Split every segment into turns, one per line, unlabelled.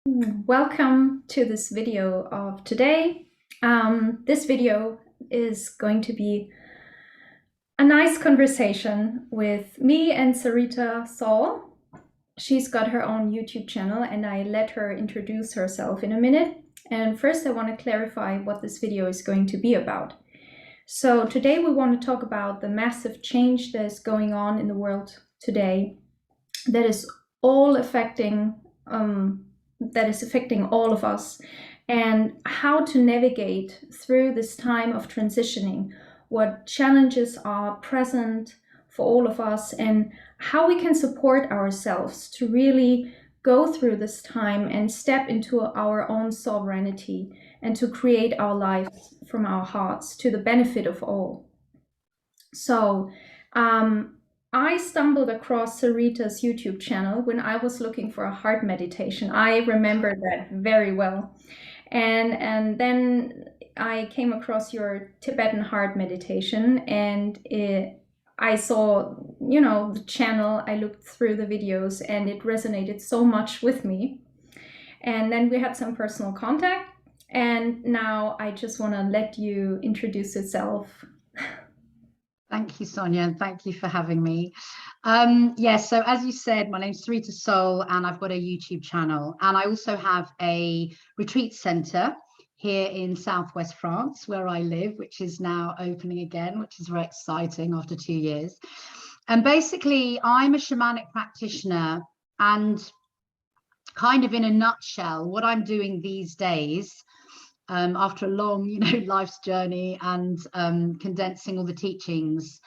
Welcome to this video of today. This video is going to be a nice conversation with me and Sarita Saul. She's got her own YouTube channel and I let her introduce herself in a minute. And first I want to clarify what this video is going to be about. So today we want to talk about the massive change that is going on in the world today that is all affecting all of us, and how to navigate through this time of transitioning, what challenges are present for all of us, and how we can support ourselves to really go through this time and step into our own sovereignty and to create our lives from our hearts to the benefit of all. So I stumbled across Sarita's YouTube channel when I was looking for a heart meditation. I remember that very well. And then I came across your Tibetan heart meditation, and I saw, the channel. I looked through the videos and it resonated so much with me. And then we had some personal contact, and now I just want to let you introduce yourself.
Thank you, Sonja, and thank you for having me. So as you said, my name's Sarita Soul, and I've got a YouTube channel, and I also have a retreat center here in Southwest France, where I live, which is now opening again, which is very exciting after 2 years. And basically, I'm a shamanic practitioner, and kind of in a nutshell, what I'm doing these days, after a long, life's journey and condensing all the teachings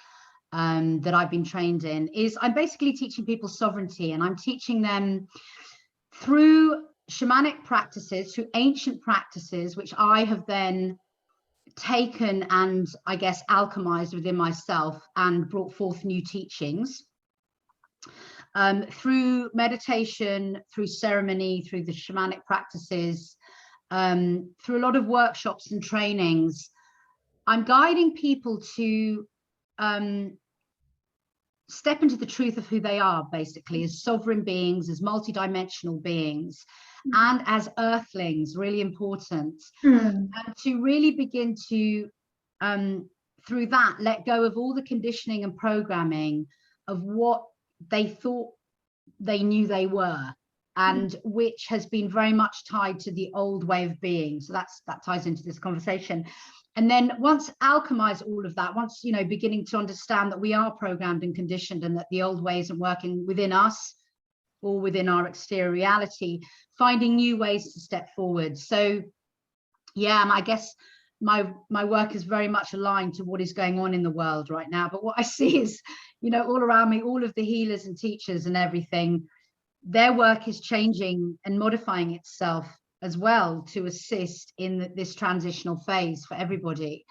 that I've been trained in, is I'm basically teaching people sovereignty, and I'm teaching them through shamanic practices, through ancient practices, which I have then taken and I guess alchemized within myself and brought forth new teachings. Through meditation, through ceremony, through the shamanic practices, through a lot of workshops and trainings, I'm guiding people to step into the truth of who they are, basically, as sovereign beings, as multidimensional beings, and as earthlings, really important, and to really begin to, through that, let go of all the conditioning and programming of what they thought they knew they were, and which has been very much tied to the old way of being. So that ties into this conversation. And then once alchemize all of that, once, beginning to understand that we are programmed and conditioned, and that the old way isn't working within us or within our exterior reality, finding new ways to step forward. So yeah, and I guess my work is very much aligned to what is going on in the world right now. But what I see is, all around me, all of the healers and teachers and everything, their work is changing and modifying itself as well to assist in this transitional phase for everybody.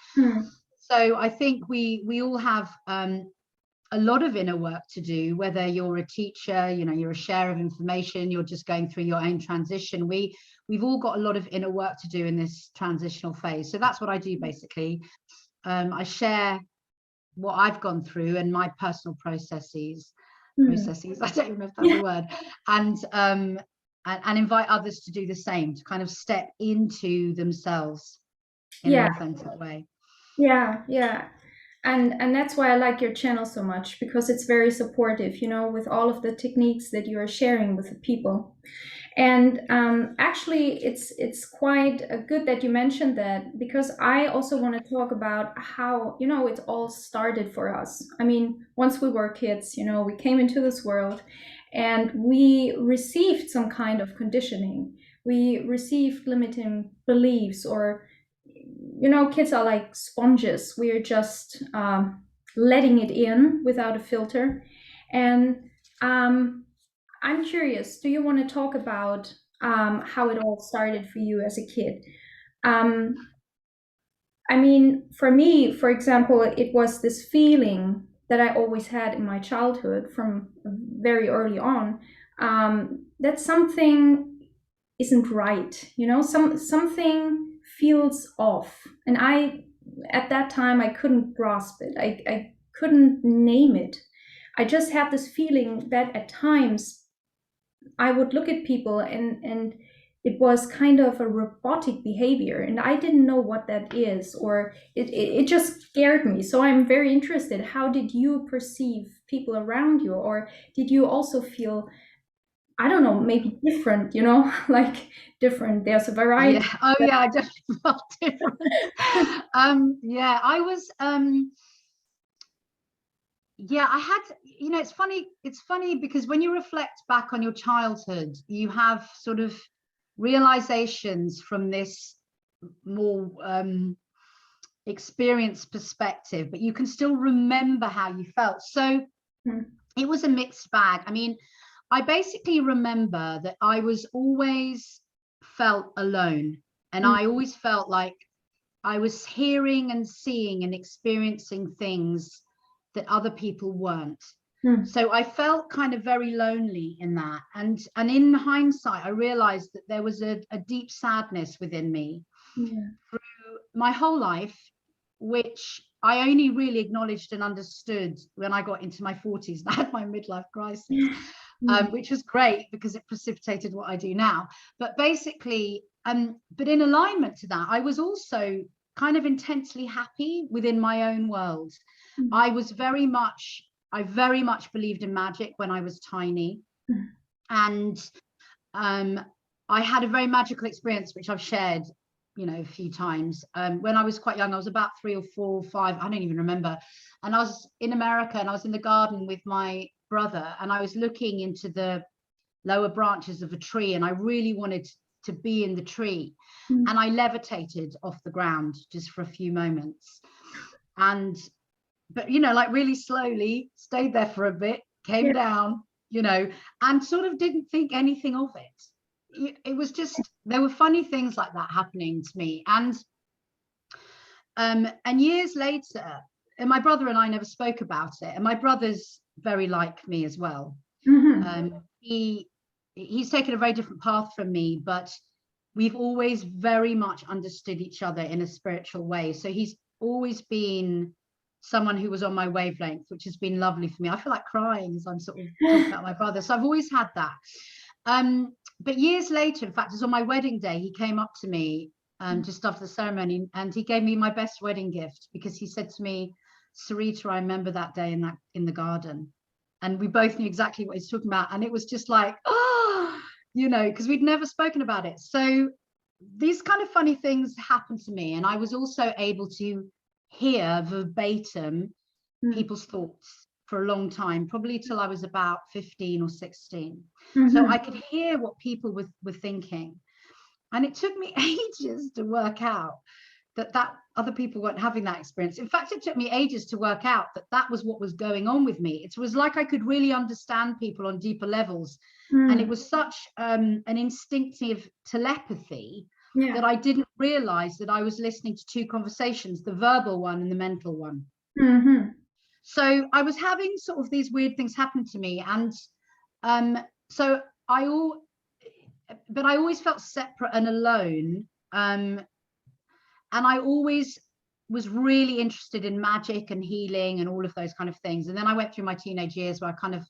So I think we all have a lot of inner work to do, whether you're a teacher, you're a sharer of information, you're just going through your own transition. We've all got a lot of inner work to do in this transitional phase. So that's what I do, basically. I share what I've gone through and my personal processes, I don't even know if that's a word, and invite others to do the same, to kind of step into themselves in an authentic way.
And that's why I like your channel so much, because it's very supportive, with all of the techniques that you are sharing with the people. And actually, it's quite good that you mentioned that, because I also want to talk about how, it all started for us. I mean, once we were kids, we came into this world and we received some kind of conditioning. We received limiting beliefs, or, kids are like sponges. We're just letting it in without a filter. And I'm curious, do you want to talk about how it all started for you as a kid? I mean, for me, for example, it was this feeling that I always had in my childhood from very early on, that something isn't right, something feels off. And at that time, I couldn't grasp it. I couldn't name it. I just had this feeling that at times I would look at people and it was kind of a robotic behavior, and I didn't know what that is, or it just scared me. So I'm very interested. How did you perceive people around you, or did you also feel, I don't know, maybe different, like different? There's a variety.
Yeah. Oh yeah, I definitely felt different. Yeah, I was yeah, I had, it's funny because when you reflect back on your childhood, you have sort of realizations from this more experienced perspective, but you can still remember how you felt. So it was a mixed bag. I mean, I basically remember that I was always felt alone, and I always felt like I was hearing and seeing and experiencing things that other people weren't. So I felt kind of very lonely in that. And in hindsight, I realized that there was a deep sadness within me through my whole life, which I only really acknowledged and understood when I got into my 40s and I had my midlife crisis, which was great because it precipitated what I do now. But basically, but in alignment to that, I was also kind of intensely happy within my own world. I very much believed in magic when I was tiny. And I had a very magical experience, which I've shared, a few times. When I was quite young, I was about 3 or 4 or 5, I don't even remember. And I was in America and I was in the garden with my brother, and I was looking into the lower branches of a tree, and I really wanted to be in the tree. And I levitated off the ground just for a few moments. But like really slowly, stayed there for a bit, came down, and sort of didn't think anything of it. It was just, there were funny things like that happening to me. And years later, and my brother and I never spoke about it. And my brother's very like me as well. He's taken a very different path from me, but we've always very much understood each other in a spiritual way. So he's always been someone who was on my wavelength, which has been lovely for me. I feel like crying as I'm sort of talking about my brother. So I've always had that. But years later, in fact, it was on my wedding day, he came up to me just after the ceremony, and he gave me my best wedding gift, because he said to me, Sarita, I remember that day in the garden. And we both knew exactly what he's talking about. And it was just like, oh, because we'd never spoken about it. So these kind of funny things happened to me. And I was also able to hear verbatim people's thoughts for a long time, probably till I was about 15 or 16. So I could hear what people were thinking. And it took me ages to work out that other people weren't having that experience. In fact, it took me ages to work out that was what was going on with me. It was like I could really understand people on deeper levels. And it was such an instinctive telepathy that I didn't realize that I was listening to two conversations, the verbal one and the mental one. So I was having sort of these weird things happen to me. And so I always felt separate and alone. And I always was really interested in magic and healing and all of those kind of things. And then I went through my teenage years where I kind of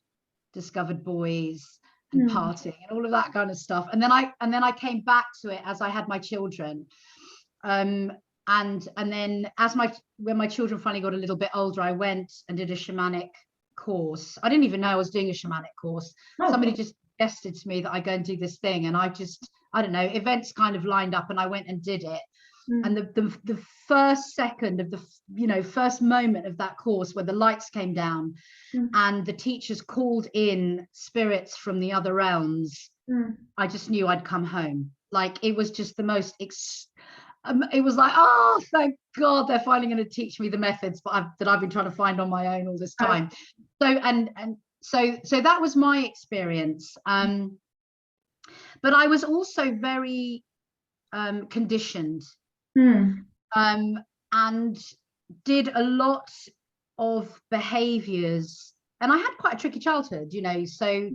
discovered boys and partying and all of that kind of stuff. And then I came back to it as I had my children. And then when my children finally got a little bit older, I went and did a shamanic course. I didn't even know I was doing a shamanic course. Somebody just suggested to me that I go and do this thing, and I don't know, events kind of lined up and I went and did it. And the first second of the first moment of that course, where the lights came down and the teachers called in spirits from the other realms, I just knew I'd come home. Like, it was just the most it was like, oh, thank God they're finally going to teach me the methods that I've been trying to find on my own all this time. So that was my experience. But I was also very conditioned. And did a lot of behaviors, and I had quite a tricky childhood, so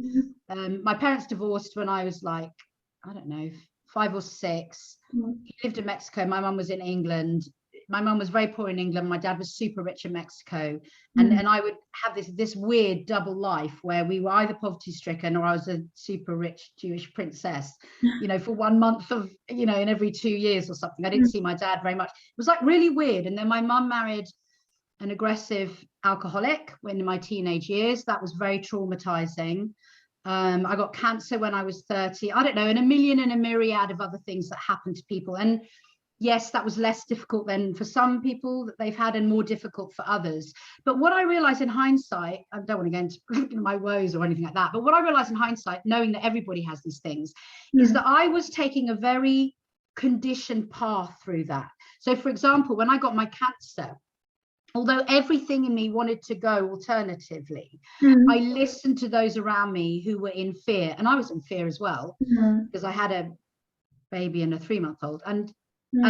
my parents divorced when I was like, I don't know, 5 or 6. He lived in Mexico, my mum was in England. my mum was very poor in England. My dad was super rich in Mexico. And I would have this weird double life where we were either poverty stricken or I was a super rich Jewish princess, you know, for 1 month of, you know, in every 2 years or something. I didn't see my dad very much. It was like really weird. And then my mum married an aggressive alcoholic when in my teenage years. That was very traumatizing. I got cancer when I was 30. I don't know, and a myriad of other things that happened to people. And yes, that was less difficult than for some people that they've had and more difficult for others. But what I realized in hindsight, I don't want to go into my woes or anything like that, but what I realized in hindsight, knowing that everybody has these things, is that I was taking a very conditioned path through that. So for example, when I got my cancer, although everything in me wanted to go alternatively, I listened to those around me who were in fear. And I was in fear as well, because I had a baby and a 3-month-old. And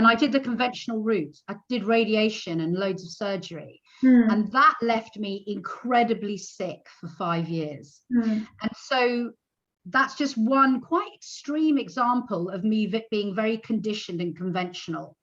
I did the conventional route. I did radiation and loads of surgery. And that left me incredibly sick for 5 years. And so that's just one quite extreme example of me being very conditioned and conventional.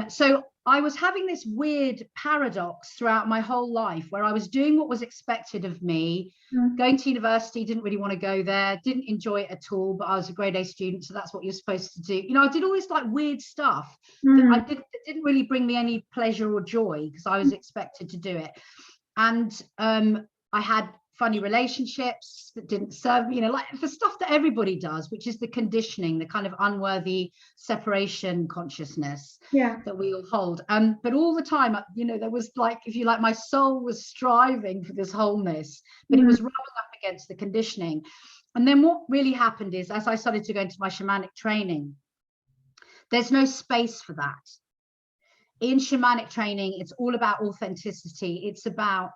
So I was having this weird paradox throughout my whole life where I was doing what was expected of me, going to university, didn't really want to go there, didn't enjoy it at all, but I was a grade A student, so that's what you're supposed to do. You know, I did all this like weird stuff that didn't really bring me any pleasure or joy because I was expected to do it. And I had funny relationships that didn't serve, you know, like the stuff that everybody does, which is the conditioning, the kind of unworthy separation consciousness that we all hold. But all the time, you know, there was like, if you like, my soul was striving for this wholeness, but it was rubbing up against the conditioning. And then what really happened is, as I started to go into my shamanic training, there's no space for that. In shamanic training, it's all about authenticity. It's about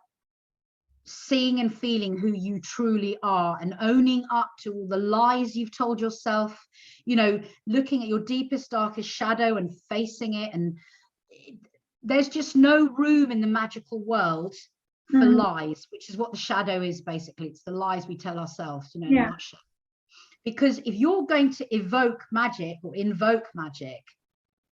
seeing and feeling who you truly are and owning up to all the lies you've told yourself, you know, looking at your deepest, darkest shadow and facing it. And there's just no room in the magical world for lies, which is what the shadow is basically. It's the lies we tell ourselves, you know, because if you're going to evoke magic or invoke magic,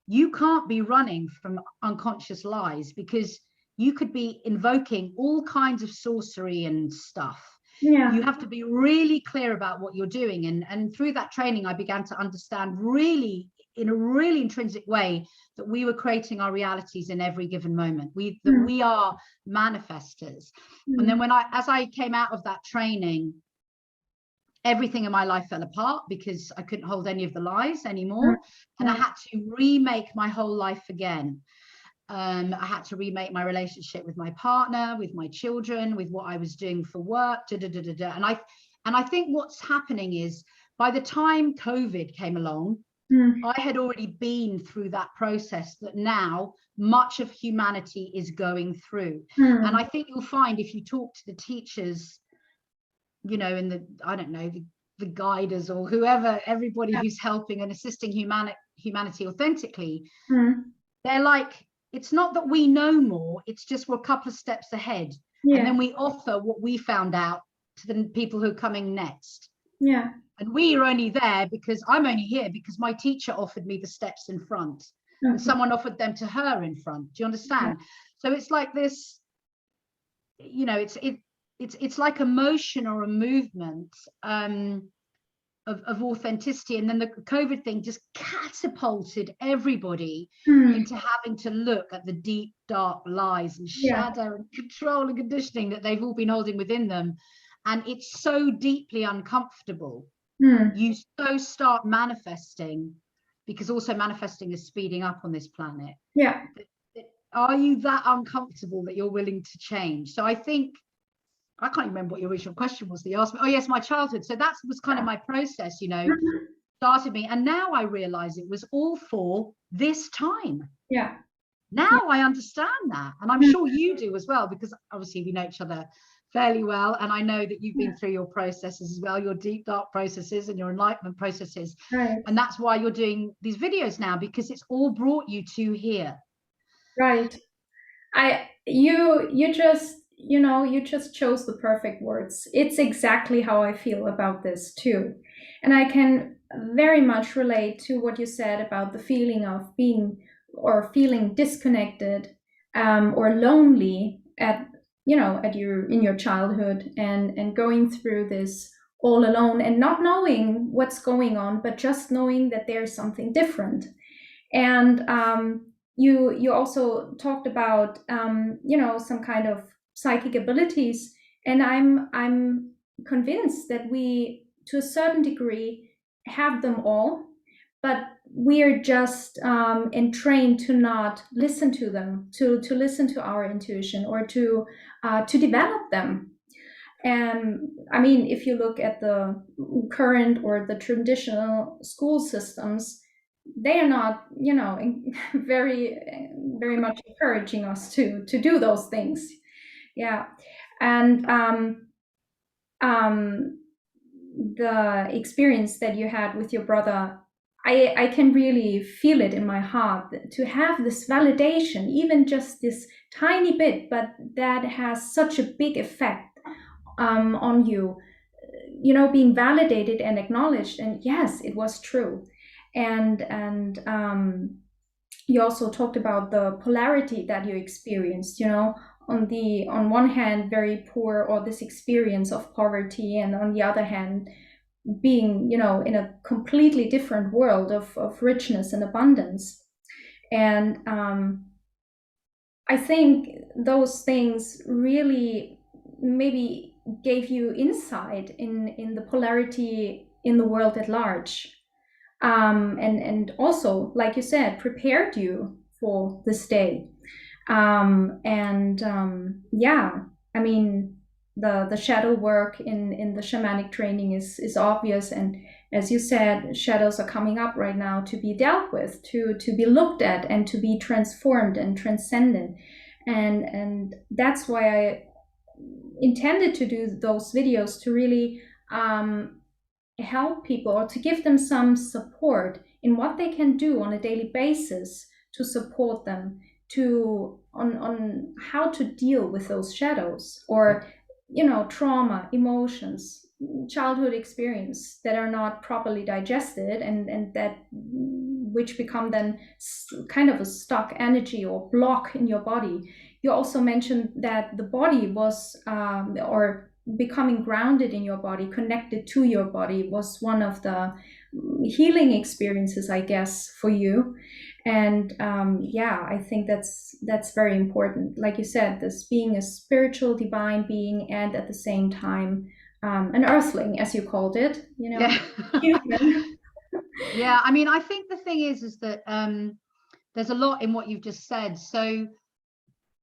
you can't be running from unconscious lies, because you could be invoking all kinds of sorcery and stuff. You have to be really clear about what you're doing. And through that training, I began to understand really, in a really intrinsic way, that we were creating our realities in every given moment. That we are manifestors. And then as I came out of that training, everything in my life fell apart because I couldn't hold any of the lies anymore. And I had to remake my whole life again. I had to remake my relationship with my partner, with my children, with what I was doing for work. And I think what's happening is, by the time COVID came along, I had already been through that process that now much of humanity is going through. And I think you'll find, if you talk to the teachers, you know, in the, I don't know, the guiders or whoever, everybody who's helping and assisting humanity authentically, they're like, it's not that we know more, it's just we're a couple of steps ahead. And then we offer what we found out to the people who are coming next. And we are only there because I'm only here because my teacher offered me the steps in front, and someone offered them to her in front. Do you understand? So it's like this, you know, it's like a motion or a movement of authenticity. And then the COVID thing just catapulted everybody into having to look at the deep, dark lies and shadow and control and conditioning that they've all been holding within them. And it's so deeply uncomfortable. You so start manifesting, because also manifesting is speeding up on this planet. Are you that uncomfortable that you're willing to change? So I think, I can't remember what your original question was that you asked me. Oh yes, my childhood. So that was kind of my process, you know, started me. And now I realize it was all for this time. Now I understand that. And I'm sure you do as well, because obviously we know each other fairly well. And I know that you've been through your processes as well, your deep, dark processes and your enlightenment processes. And that's why you're doing these videos now, because it's all brought you to here.
You just, you know, you just chose the perfect words. It's exactly how I feel about this too. And I can very much relate to what you said about the feeling of being or feeling disconnected or lonely at in your childhood, and going through this all alone and not knowing what's going on, but just knowing that there's something different. And you also talked about some kind of psychic abilities, and I'm convinced that we, to a certain degree, have them all, but we are just entrained to not listen to them, to listen to our intuition, or to develop them. And I mean, if you look at the current or the traditional school systems, they are not, very, very much encouraging us to do those things. Yeah, and the experience that you had with your brother, I can really feel it in my heart, to have this validation, even just this tiny bit, but that has such a big effect on you, being validated and acknowledged. And yes, it was true. And you also talked about the polarity that you experienced, on one hand, very poor, or this experience of poverty, and on the other hand, being, in a completely different world of richness and abundance. And I think those things really maybe gave you insight in the polarity in the world at large. And also, like you said, prepared you for this day. Yeah, I mean, the shadow work in the shamanic training is obvious, and as you said, shadows are coming up right now to be dealt with, to be looked at, and to be transformed and transcended. And that's why I intended to do those videos, to really help people, or to give them some support in what they can do on a daily basis to support them to on how to deal with those shadows, or trauma, emotions, childhood experience that are not properly digested, and that which become then kind of a stuck energy or block in your body. You also mentioned that the body was or becoming grounded in your body, connected to your body, was one of the healing experiences, I guess, for you. And yeah, I think that's very important. Like you said, this being a spiritual divine being, and at the same time an earthling, as you called it,
Yeah.
human.
Yeah, I mean, I think the thing is that there's a lot in what you've just said. So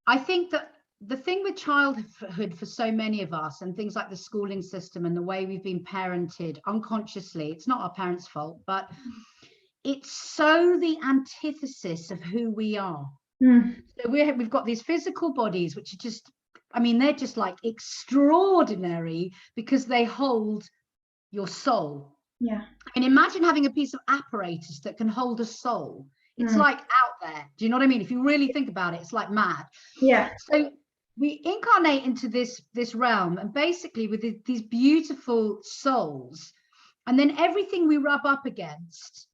I think that the thing with childhood for so many of us, and things like the schooling system and the way we've been parented unconsciously, it's not our parents' fault, but it's so the antithesis of who we are. So we've got these physical bodies, which are just, I mean, they're just like extraordinary because they hold your soul.
Yeah.
And imagine having a piece of apparatus that can hold a soul. It's like out there. Do you know what I mean? If you really think about it, it's like mad.
Yeah.
So we incarnate into this realm, and basically with these beautiful souls, and then everything we rub up against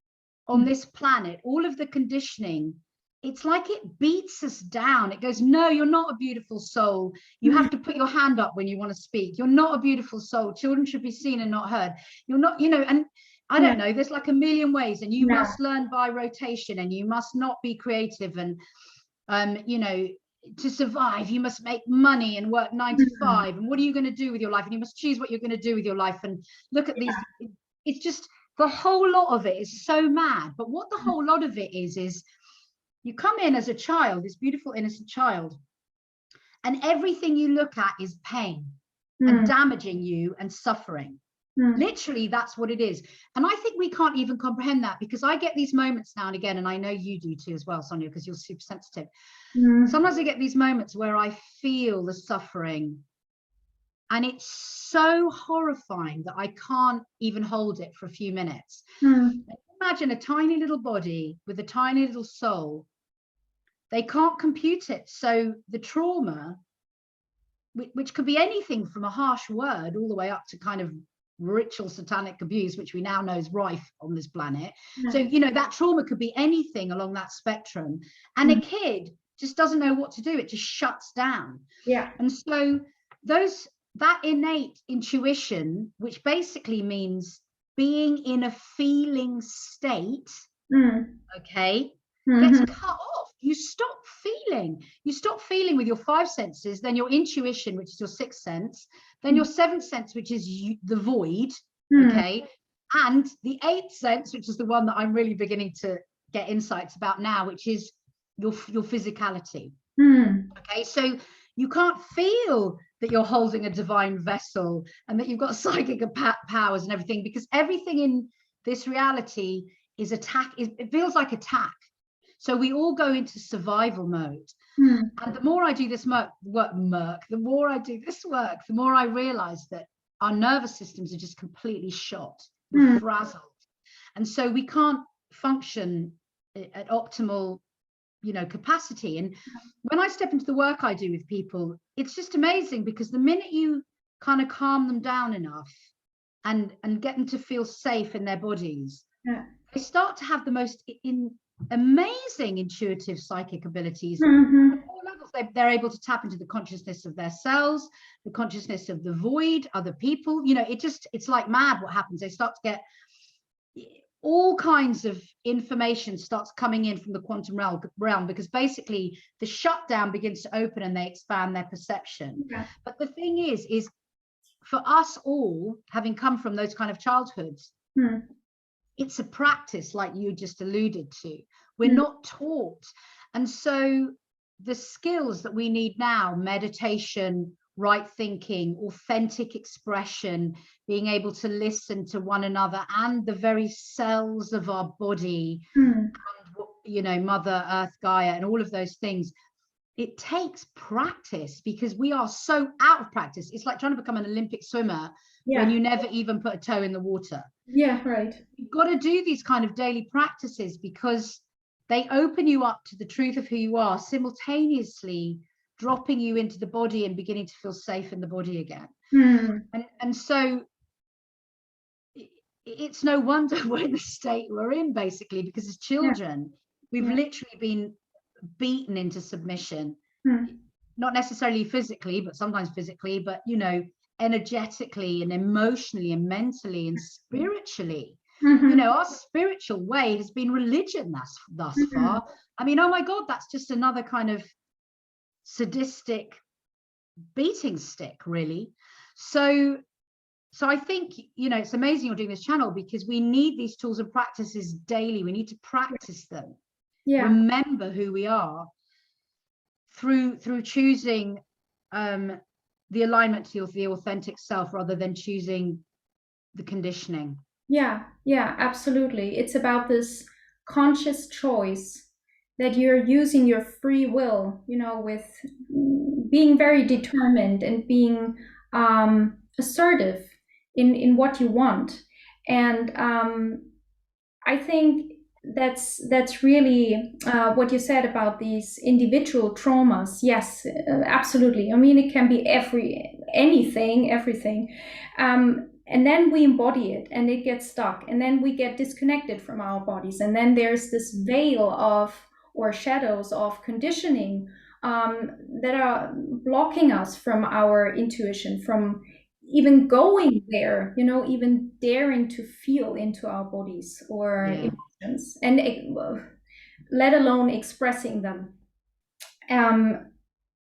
on this planet, all of the conditioning, it's like it beats us down. It goes, no, you're not a beautiful soul. You have to put your hand up when you want to speak. You're not a beautiful soul. Children should be seen and not heard. You're not, and I don't know, there's like a million ways, and you must learn by rotation, and you must not be creative, and to survive you must make money and work 9 to 5, and what are you going to do with your life, and you must choose what you're going to do with your life, and look at these. It's just, the whole lot of it is so mad. But what the whole lot of it is you come in as a child, this beautiful innocent child, and everything you look at is pain and damaging you and suffering. Literally, that's what it is. And I think we can't even comprehend that, because I get these moments now and again, and I know you do too as well, Sonja, because you're super sensitive. Sometimes I get these moments where I feel the suffering, and it's so horrifying that I can't even hold it for a few minutes. Imagine a tiny little body with a tiny little soul. They can't compute it. So the trauma, which could be anything from a harsh word all the way up to kind of ritual satanic abuse, which we now know is rife on this planet. So, you know, that trauma could be anything along that spectrum. And a kid just doesn't know what to do. It just shuts down.
Yeah.
And so that innate intuition, which basically means being in a feeling state, okay, gets cut off. You stop feeling with your five senses, then your intuition, which is your sixth sense, then your seventh sense, which is the void, okay, and the eighth sense, which is the one that I'm really beginning to get insights about now, which is your physicality. Okay, so you can't feel that you're holding a divine vessel and that you've got psychic powers and everything, because everything in this reality is attack. It feels like attack. So we all go into survival mode. And the more I do this work, the more I do this work, the more I realize that our nervous systems are just completely shot, we're frazzled. And so we can't function at optimal, you know, capacity. And when I step into the work I do with people, it's just amazing, because the minute you kind of calm them down enough and get them to feel safe in their bodies, they start to have the most amazing intuitive psychic abilities. At all levels, they're able to tap into the consciousness of their cells, the consciousness of the void, other people. You know, it's like mad what happens. They start to get all kinds of information starts coming in from the quantum realm, because basically the shutdown begins to open and they expand their perception. But the thing is for us all, having come from those kind of childhoods, it's a practice, like you just alluded to. We're not taught. And so the skills that we need now, meditation, right thinking, authentic expression, being able to listen to one another and the very cells of our body, and, you know, Mother Earth, Gaia, and all of those things, it takes practice, because we are so out of practice. It's like trying to become an Olympic swimmer when you never even put a toe in the water. You've got to do these kind of daily practices, because they open you up to the truth of who you are, simultaneously dropping you into the body and beginning to feel safe in the body again. And so it's no wonder we're in the state we're in, basically, because as children, we've literally been beaten into submission, not necessarily physically, but sometimes physically, but, you know, energetically and emotionally and mentally and spiritually. You know, our spiritual way has been religion thus far. I mean, oh my God, that's just another kind of sadistic beating stick, really. So I think, you know, it's amazing you're doing this channel, because we need these tools and practices daily. We need to practice them. Remember who we are through choosing the alignment to the authentic self, rather than choosing the conditioning.
Yeah, absolutely. It's about this conscious choice that you're using your free will, you know, with being very determined and being assertive in what you want. And I think that's really what you said about these individual traumas. Yes, absolutely. I mean, it can be everything. And then we embody it and it gets stuck, and then we get disconnected from our bodies, and then there's this veil of, or shadows of, conditioning that are blocking us from our intuition, from even going there, you know, even daring to feel into our bodies or emotions, and let alone expressing them.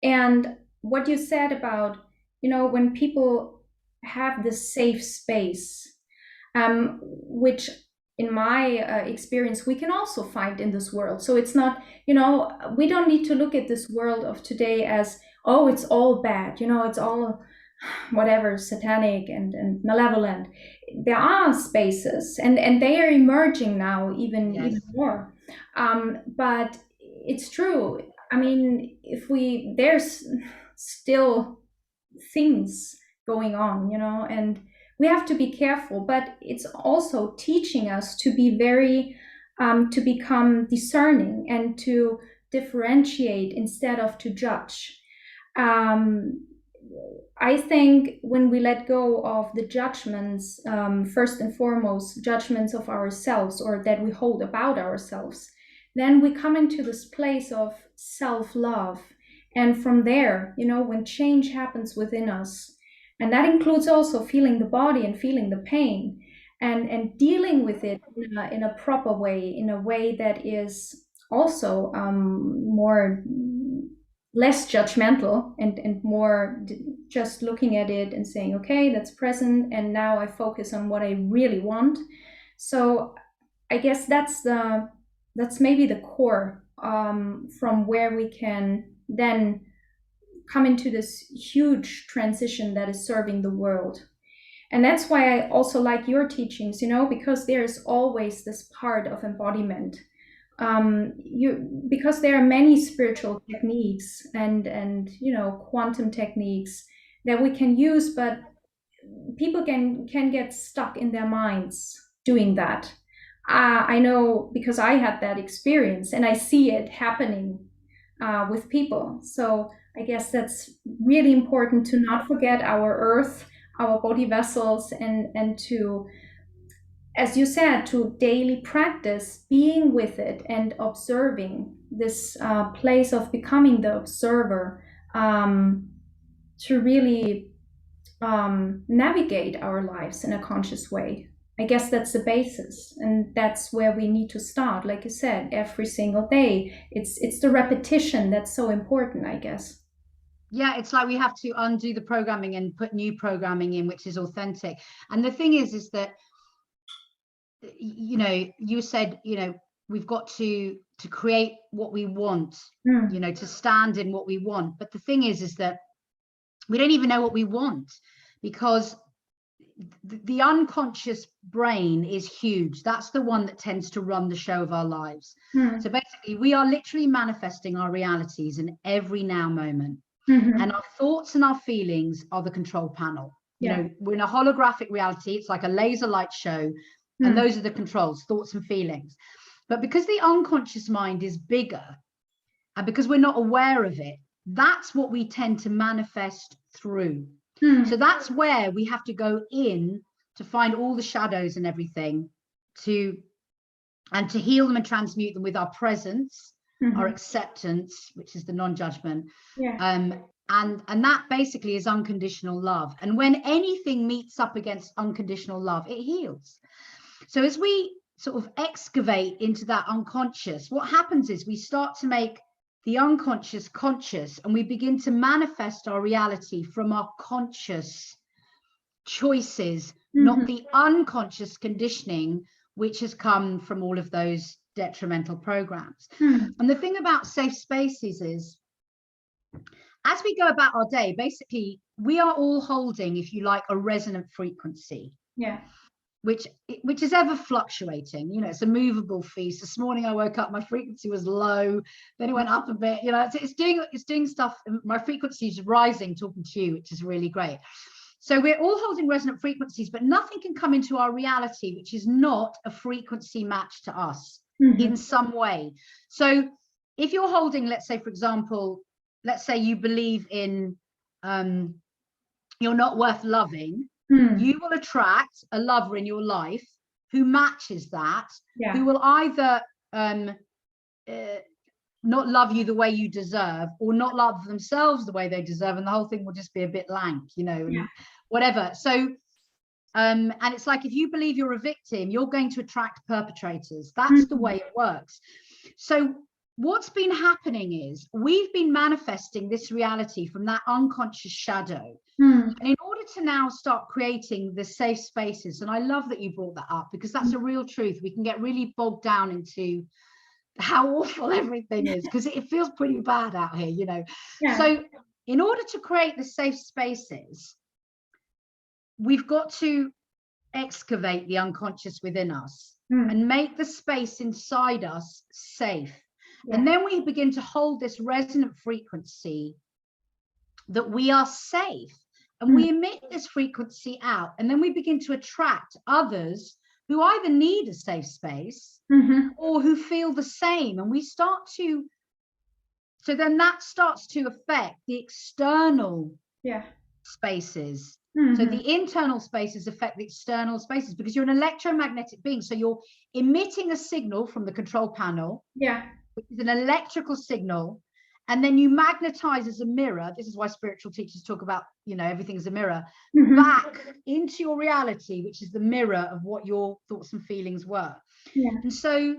And what you said about, you know, when people have this safe space, which in my experience we can also find in this world. So it's not, you know, we don't need to look at this world of today as, oh, it's all bad, you know, it's all whatever, satanic and malevolent. There are spaces, and they are emerging now even more. But it's true. I mean, there's still things going on, you know, and we have to be careful, but it's also teaching us to be very, to become discerning and to differentiate instead of to judge. I think when we let go of the judgments, first and foremost, judgments of ourselves or that we hold about ourselves, then we come into this place of self-love. And from there, when change happens within us, and that includes also feeling the body and feeling the pain and dealing with it in a proper way, in a way that is also more less judgmental and more just looking at it and saying, okay, that's present, and now I focus on what I really want. So I guess that's maybe the core, from where we can then come into this huge transition that is serving the world. And that's why I also like your teachings, because there's always this part of embodiment. Because there are many spiritual techniques and quantum techniques that we can use, but people can get stuck in their minds doing that. I know because I had that experience and I see it happening with people. So I guess that's really important to not forget our earth, our body vessels, and to, as you said, to daily practice being with it and observing this place of becoming the observer, to really navigate our lives in a conscious way. I guess that's the basis, and that's where we need to start. Like you said, every single day. It's the repetition that's so important, I guess.
Yeah, it's like we have to undo the programming and put new programming in, which is authentic. And the thing is that, you said, we've got to create what we want, to stand in what we want. But the thing is that we don't even know what we want, because the unconscious brain is huge. That's the one that tends to run the show of our lives. So basically, we are literally manifesting our realities in every now moment. And our thoughts and our feelings are the control panel. We're in a holographic reality. It's like a laser light show. And those are the controls, thoughts and feelings. But because the unconscious mind is bigger, and because we're not aware of it, that's what we tend to manifest through. So that's where we have to go in to find all the shadows and everything, to heal them and transmute them with our presence, our acceptance, which is the non-judgment. And that basically is unconditional love. And when anything meets up against unconditional love, it heals. So as we sort of excavate into that unconscious, what happens is we start to make the unconscious conscious, and we begin to manifest our reality from our conscious choices, not the unconscious conditioning, which has come from all of those detrimental programs. And the thing about safe spaces is, as we go about our day, basically, we are all holding, if you like, a resonant frequency. Which is ever fluctuating. It's a movable feast. This morning I woke up, my frequency was low, then it went up a bit. It's doing stuff. My frequency is rising talking to you, which is really great. So we're all holding resonant frequencies, but nothing can come into our reality which is not a frequency match to us in some way. So if you're holding, let's say, for example, let's say you believe in you're not worth loving, you will attract a lover in your life who matches that, who will either not love you the way you deserve, or not love themselves the way they deserve, and the whole thing will just be a bit lank, and whatever. So and it's like, if you believe you're a victim, you're going to attract perpetrators. That's the way it works. So what's been happening is we've been manifesting this reality from that unconscious shadow. And in order to now start creating the safe spaces, and I love that you brought that up, because that's a real truth. We can get really bogged down into how awful everything is, because it feels pretty bad out here, So in order to create the safe spaces, we've got to excavate the unconscious within us and make the space inside us safe. And then we begin to hold this resonant frequency that we are safe, and we emit this frequency out, and then we begin to attract others who either need a safe space or who feel the same. And we start to, so then that starts to affect the external spaces. So the internal spaces affect the external spaces because you're an electromagnetic being. So you're emitting a signal from the control panel, which is an electrical signal, and then you magnetize as a mirror. This is why spiritual teachers talk about, you know, everything's a mirror, back into your reality, which is the mirror of what your thoughts and feelings were. And so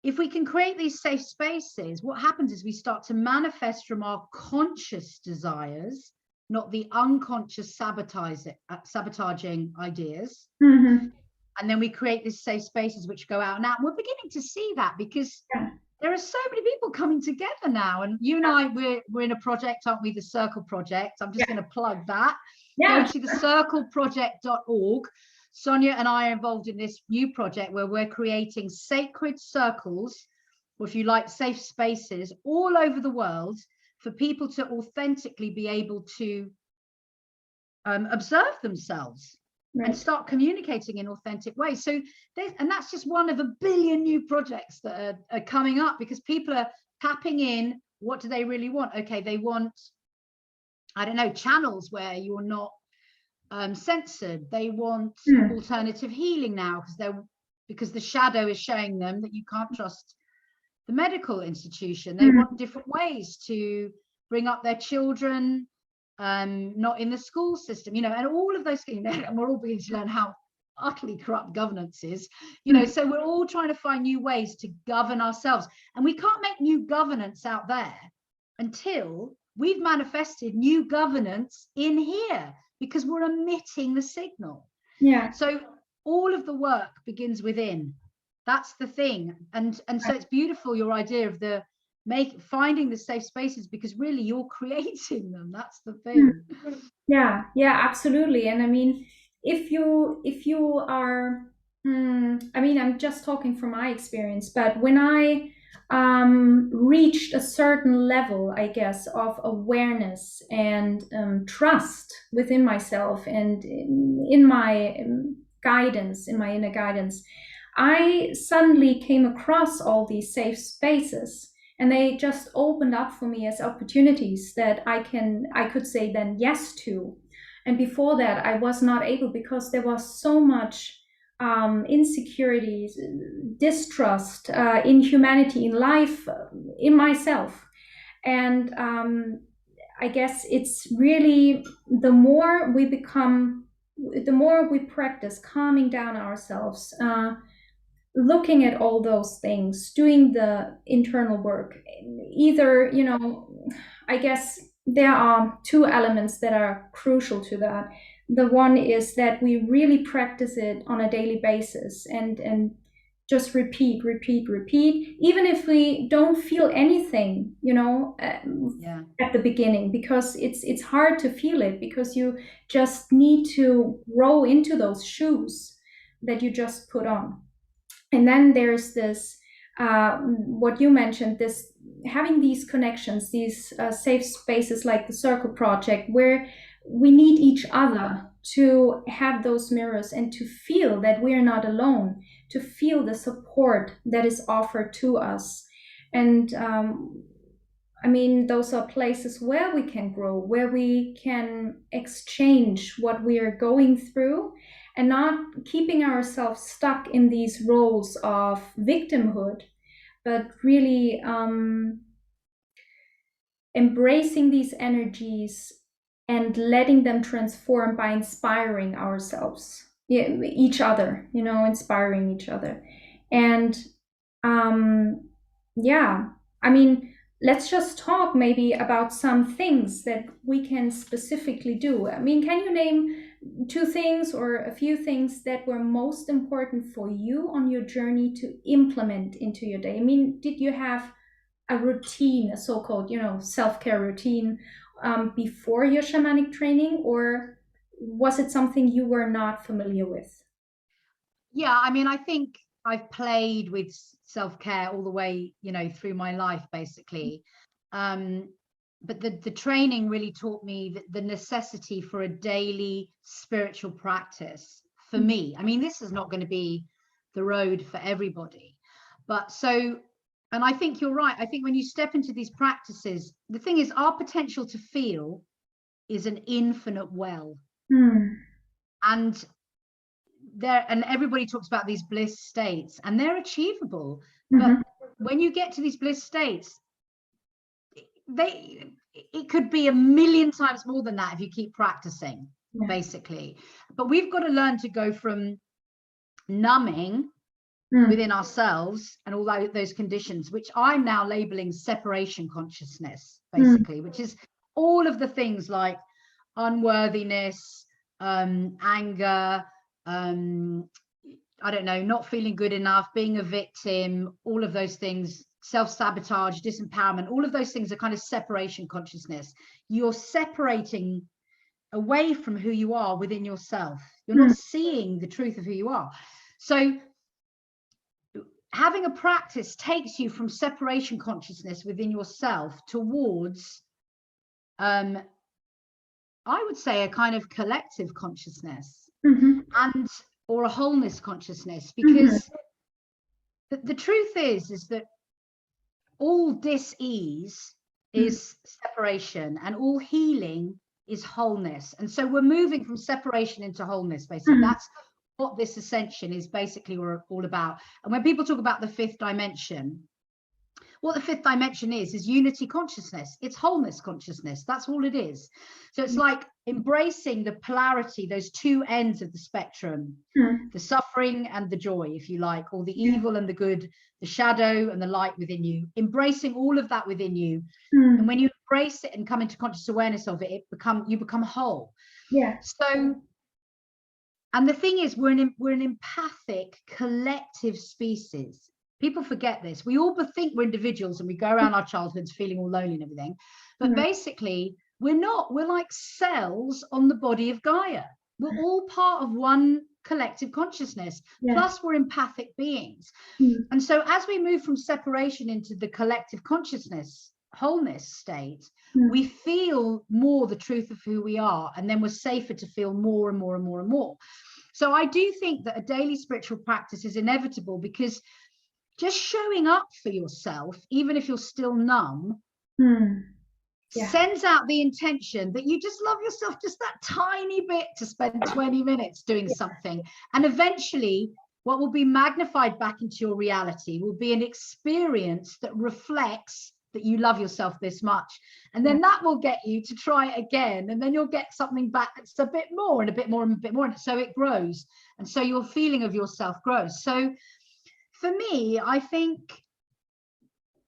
if we can create these safe spaces, what happens is we start to manifest from our conscious desires, not the unconscious sabotaging ideas. And then we create these safe spaces which go out and out. And we're beginning to see that because there are so many people coming together now. And you and I, we're in a project, aren't we? The Circle Project. I'm just going to plug that. Go to the circleproject.org. Sonja and I are involved in this new project where we're creating sacred circles, or if you like, safe spaces all over the world for people to authentically be able to observe themselves and start communicating in authentic ways. So and that's just one of a billion new projects that are coming up because people are tapping in. What do they really want? Okay, they want, I don't know, channels where you're not censored. They want alternative healing now because the shadow is showing them that you can't trust the medical institution. They want different ways to bring up their children, not in the school system, you know, and all of those things. And we're all beginning to learn how utterly corrupt governance is, you know. So we're all trying to find new ways to govern ourselves, and we can't make new governance out there until we've manifested new governance in here, because we're emitting the signal. So all of the work begins within. That's the thing. And so it's beautiful, your idea of finding the safe spaces, because really you're creating them. That's the thing.
Yeah, absolutely. And I mean, if you are, I mean, I'm just talking from my experience, but when I reached a certain level, I guess, of awareness and trust within myself and in my guidance, in my inner guidance, I suddenly came across all these safe spaces. And they just opened up for me as opportunities that I could say then yes to. And before that, I was not able, because there was so much insecurities, distrust in humanity, in life, in myself. And I guess it's really the more we practice calming down ourselves, looking at all those things, doing the internal work. Either, you know, I guess there are two elements that are crucial to that. The one is that we really practice it on a daily basis and just repeat, even if we don't feel anything, you know, at the beginning, because it's hard to feel it, because you just need to grow into those shoes that you just put on. And then there's this, what you mentioned, this having these connections, these safe spaces like the Circle Project, where we need each other to have those mirrors and to feel that we are not alone, to feel the support that is offered to us. And I mean, those are places where we can grow, where we can exchange what we are going through, and not keeping ourselves stuck in these roles of victimhood, but really embracing these energies and letting them transform by inspiring ourselves, each other, you know, inspiring each other. And I mean, let's just talk maybe about some things that we can specifically do. I mean, can you name two things or a few things that were most important for you on your journey to implement into your day? I mean, did you have a routine, a so-called, you know, self-care routine before your shamanic training, or was it something you were not familiar with?
Yeah, I mean, I think I've played with self-care all the way, you know, through my life, basically. But the training really taught me the necessity for a daily spiritual practice for me. I mean, this is not going to be the road for everybody. But so, and I think you're right. I think when you step into these practices, the thing is, our potential to feel is an infinite well. And everybody talks about these bliss states, and they're achievable. But when you get to these bliss states, it could be 1,000,000 times more than that if you keep practicing, basically. But we've got to learn to go from numbing within ourselves and all those conditions, which I'm now labeling separation consciousness, basically, which is all of the things like unworthiness, anger, I don't know, not feeling good enough, being a victim, all of those things, self-sabotage, disempowerment, all of those things are kind of separation consciousness. You're separating away from who you are within yourself. You're not seeing the truth of who you are. So having a practice takes you from separation consciousness within yourself towards, I would say, a kind of collective consciousness, and or a wholeness consciousness, because the truth is that all dis-ease is separation, and all healing is wholeness. And so we're moving from separation into wholeness, basically. That's what this ascension is basically all about. And when people talk about the fifth dimension, what the fifth dimension is unity consciousness. It's wholeness consciousness. That's all it is. So it's like embracing the polarity, those two ends of the spectrum, the suffering and the joy, if you like, or the evil and the good, the shadow and the light within you, embracing all of that within you. And when you embrace it and come into conscious awareness of it, you become whole. So, and the thing is, we're an empathic collective species. People forget this. We all think we're individuals and we go around our childhoods feeling all lonely and everything. But basically, we're not. We're like cells on the body of Gaia. We're all part of one collective consciousness. Plus, we're empathic beings. And so as we move from separation into the collective consciousness, wholeness state, we feel more the truth of who we are. And then we're safer to feel more and more and more and more. So I do think that a daily spiritual practice is inevitable, because just showing up for yourself, even if you're still numb, sends out the intention that you just love yourself just that tiny bit to spend 20 minutes doing something. And eventually, what will be magnified back into your reality will be an experience that reflects that you love yourself this much. And then that will get you to try it again. And then you'll get something back that's a bit more and a bit more and a bit more. And so it grows. And so your feeling of yourself grows. So for me, I think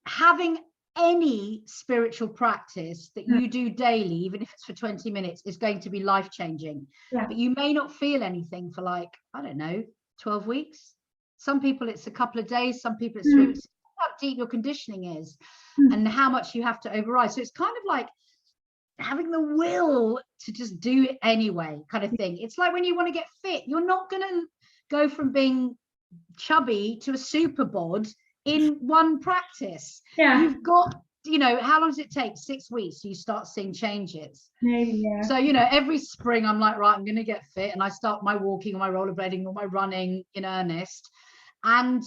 having any spiritual practice that you do daily, even if it's for 20 minutes, is going to be life-changing. But you may not feel anything for, like, I don't know, 12 weeks. Some people it's a couple of days, some people it's 3 weeks. How deep your conditioning is and how much you have to override. So it's kind of like having the will to just do it anyway, kind of thing. It's like when you want to get fit, you're not going to go from being chubby to a super bod in one practice. You've got, you know, how long does it take? 6 weeks, you start seeing changes.
Maybe,
So, you know, every spring I'm like, right, I'm going to get fit, and I start my walking or my rollerblading or my running in earnest, and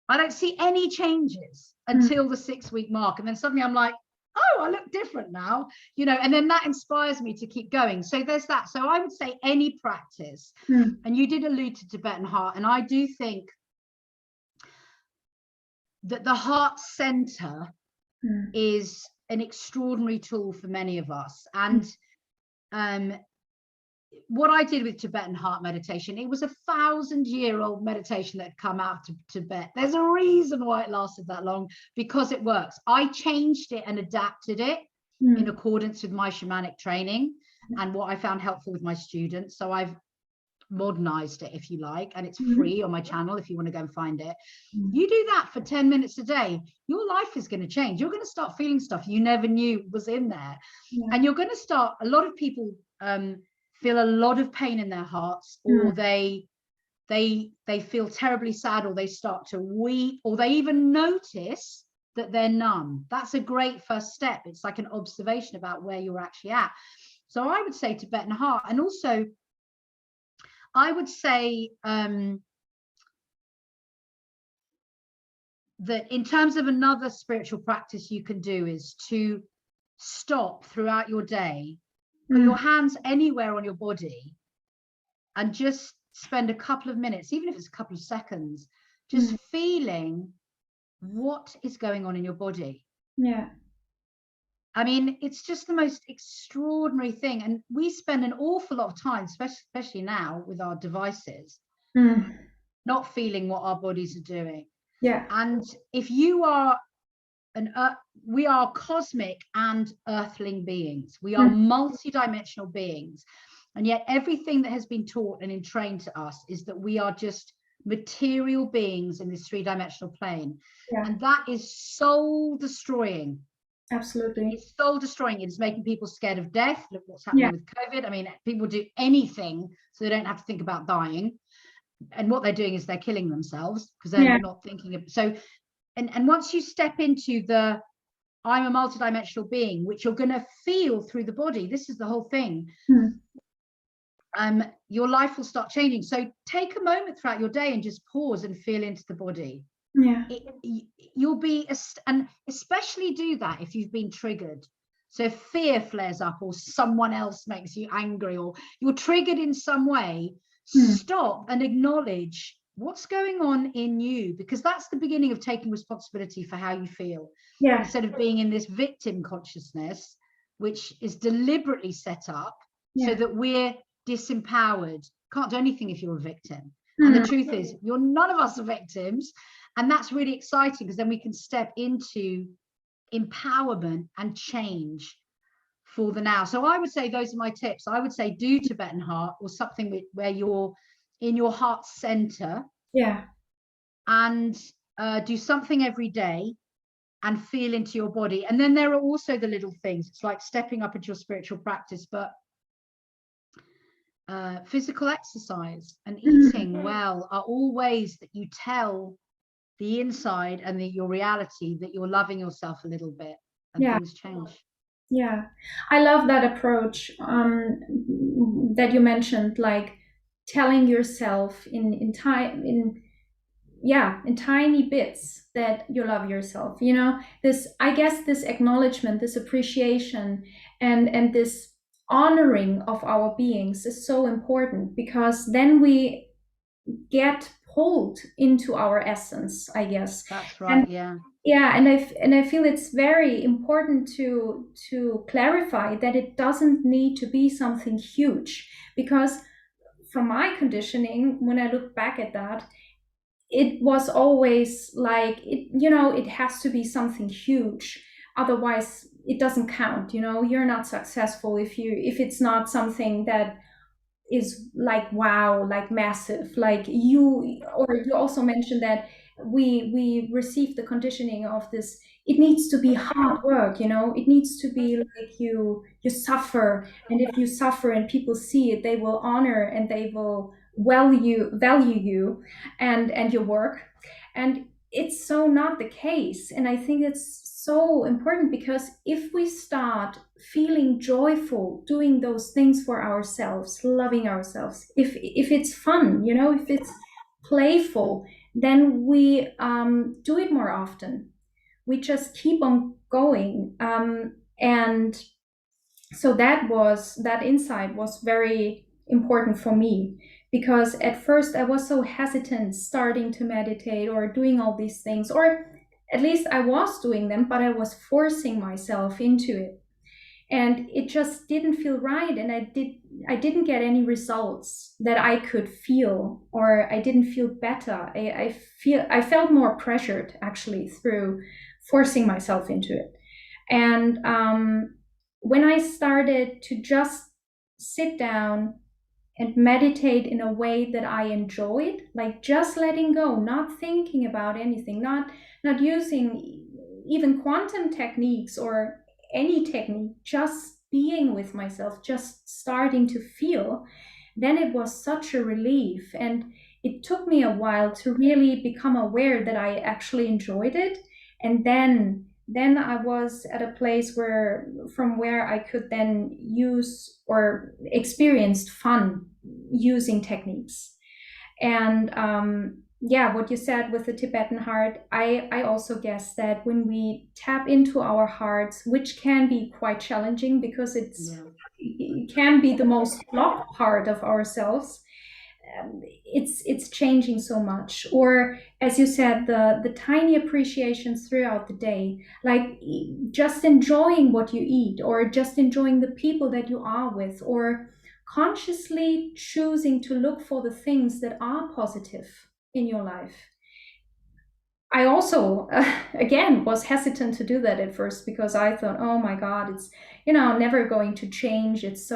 I don't see any changes until the 6-week mark, and then suddenly I'm like, oh, I look different now, you know, and then that inspires me to keep going. So there's that. So I would say any practice, and you did allude to Tibetan heart, and I do think that the heart center is an extraordinary tool for many of us. And what I did with Tibetan heart meditation, it was a 1,000-year-old meditation that had come out of Tibet. There's a reason why it lasted that long, because it works. I changed it and adapted it in accordance with my shamanic training and what I found helpful with my students. So I've modernized it, if you like, and it's free on my channel if you want to go and find it. You do that for 10 minutes a day, your life is going to change. You're going to start feeling stuff you never knew was in there. And you're going to start, a lot of people feel a lot of pain in their hearts, or they feel terribly sad, or they start to weep, or they even notice that they're numb. That's a great first step. It's like an observation about where you're actually at. So I would say Tibetan heart. And also I would say that in terms of another spiritual practice you can do is to stop throughout your day put your hands anywhere on your body and just spend a couple of minutes, even if it's a couple of seconds, just feeling what is going on in your body.
Yeah.
I mean, it's just the most extraordinary thing. And we spend an awful lot of time, especially now with our devices, not feeling what our bodies are doing.
Yeah.
And if you are we are cosmic and earthling beings. We are multi-dimensional beings. And yet everything that has been taught and entrained to us is that we are just material beings in this three-dimensional plane. Yeah. And that is soul destroying.
Absolutely.
It's soul destroying. It's making people scared of death. Look what's happening with COVID. I mean, people do anything so they don't have to think about dying. And what they're doing is they're killing themselves because they're not thinking of. So, and once you step into the I'm a multidimensional being, which you're going to feel through the body, this is the whole thing. Your life will start changing. So take a moment throughout your day and just pause and feel into the body.
Yeah.
You'll be, and especially do that if you've been triggered. So if fear flares up or someone else makes you angry or you're triggered in some way, stop and acknowledge what's going on in you, because that's the beginning of taking responsibility for how you feel. Yeah. Instead of being in this victim consciousness, which is deliberately set up so that we're disempowered, can't do anything if you're a victim. And the truth is, none of us are victims. And that's really exciting because then we can step into empowerment and change for the now. So I would say those are my tips. I would say do Tibetan heart or something where you're in your heart center. Yeah. And do something every day and feel into your body. And then there are also the little things. It's like stepping up into your spiritual practice, but physical exercise and eating well are all ways that you tell the inside and your reality that you're loving yourself a little bit, and things change.
Yeah, I love that approach that you mentioned, like telling yourself in tiny bits that you love yourself. You know, I guess this acknowledgement, this appreciation, and this honoring of our beings is so important, because then we get pulled into our essence, I guess.
That's right. And,
and I feel it's very important to clarify that it doesn't need to be something huge, because from my conditioning, when I look back at that, it was always like it has to be something huge, otherwise it doesn't count. You're not successful if it's not something that is like wow, like massive, like you also mentioned that we receive the conditioning of this. It needs to be hard work, it needs to be like you suffer, and if you suffer and people see it, they will honor and they will value you and your work. And it's so not the case. And I think it's so important, because if we start feeling joyful doing those things for ourselves, loving ourselves, if it's fun, if it's playful, then we do it more often. We just keep on going. And so that insight was very important for me, because at first I was so hesitant starting to meditate or doing all these things, or at least I was doing them, but I was forcing myself into it. And it just didn't feel right. And I didn't get any results that I could feel, or I didn't feel better. I felt more pressured, actually, through forcing myself into it. And when I started to just sit down and meditate in a way that I enjoyed, like just letting go, not thinking about anything, not using even quantum techniques or any technique, just being with myself, just starting to feel, then it was such a relief. And it took me a while to really become aware that I actually enjoyed it. And then I was at a place from where I could then use or experienced fun using techniques. And what you said with the Tibetan heart, I also guess that when we tap into our hearts, which can be quite challenging because it's can be the most blocked part of ourselves, it's changing so much. Or as you said, the tiny appreciations throughout the day, like just enjoying what you eat, or just enjoying the people that you are with, or consciously choosing to look for the things that are positive in your life. I also, again, was hesitant to do that at first, because I thought, oh my God, it's, never going to change. It's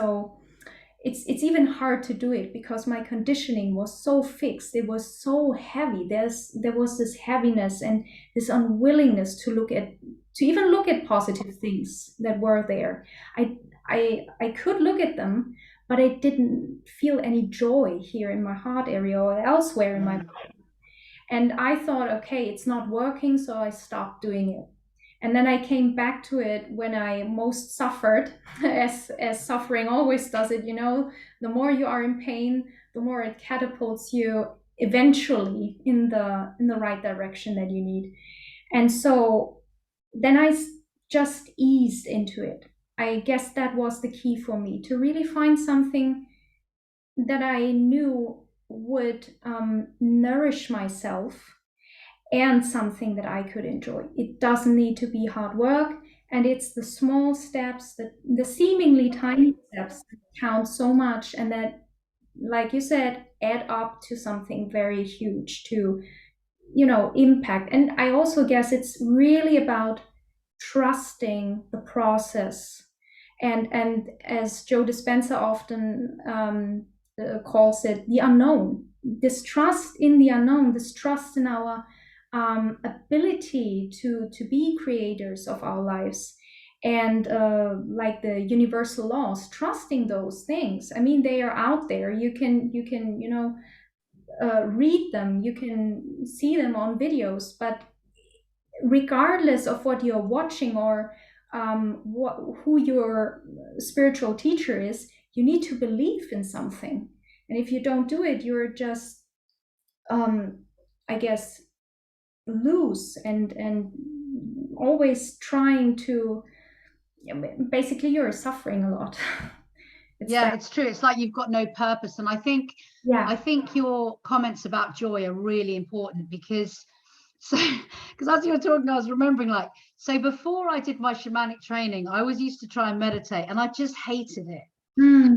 even hard to do it because my conditioning was so fixed. It was so heavy. There was this heaviness and this unwillingness to even look at positive things that were there. I could look at them, but I didn't feel any joy here in my heart area or elsewhere in my body. And I thought, okay, it's not working, so I stopped doing it. And then I came back to it when I most suffered, as suffering always does it. The more you are in pain, the more it catapults you eventually in the right direction that you need. And so then just eased into it. I guess that was the key for me, to really find something that I knew would nourish myself, and something that I could enjoy. It doesn't need to be hard work, and it's the small steps, the seemingly tiny steps that count so much, and that, like you said, add up to something very huge to, impact. And I also guess it's really about trusting the process, and as Joe Dispenza often calls it, the unknown. This trust in the unknown, this trust in our ability to be creators of our lives, and like the universal laws, trusting those things. I mean, they are out there. You can read them, you can see them on videos, but regardless of what you're watching, or who your spiritual teacher is, you need to believe in something. And if you don't do it, you're just, I guess, loose, and always trying to. Basically, you're suffering a lot.
It's true. It's like you've got no purpose. And I think your comments about joy are really important, because as you were talking, I was remembering, so before I did my shamanic training, I always used to try and meditate, and I just hated it.